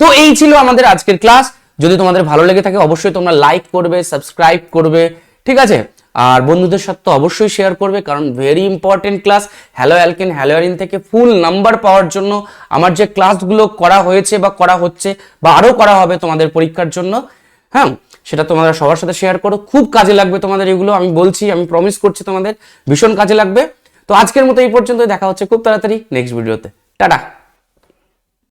তো এই ছিল আমাদের আজকের ক্লাস। যদি তোমাদের ভালো লেগে থাকে অবশ্যই তোমরা লাইক করবে, সাবস্ক্রাইব করবে, ঠিক আছে। আর বন্ধুদের সাথে তো অবশ্যই শেয়ার করবে, কারণ very important class. Hello alkane hello arene থেকে ফুল নাম্বার পাওয়ার জন্য আমার যে ক্লাসগুলো করা হয়েছে বা করা হচ্ছে বা আরও করা হবে তোমাদের পরীক্ষার জন্য, হ্যাঁ, সেটা তোমরা সবার সাথে শেয়ার করো। খুব কাজে লাগবে তোমাদের এগুলো, আমি বলছি, আমি প্রমিস করছি তোমাদের ভীষণ কাজে লাগবে। তো আজকের মতো এই পর্যন্ত, দেখা হচ্ছে খুব তাড়াতাড়ি নেক্সট ভিডিওতে। টাটা।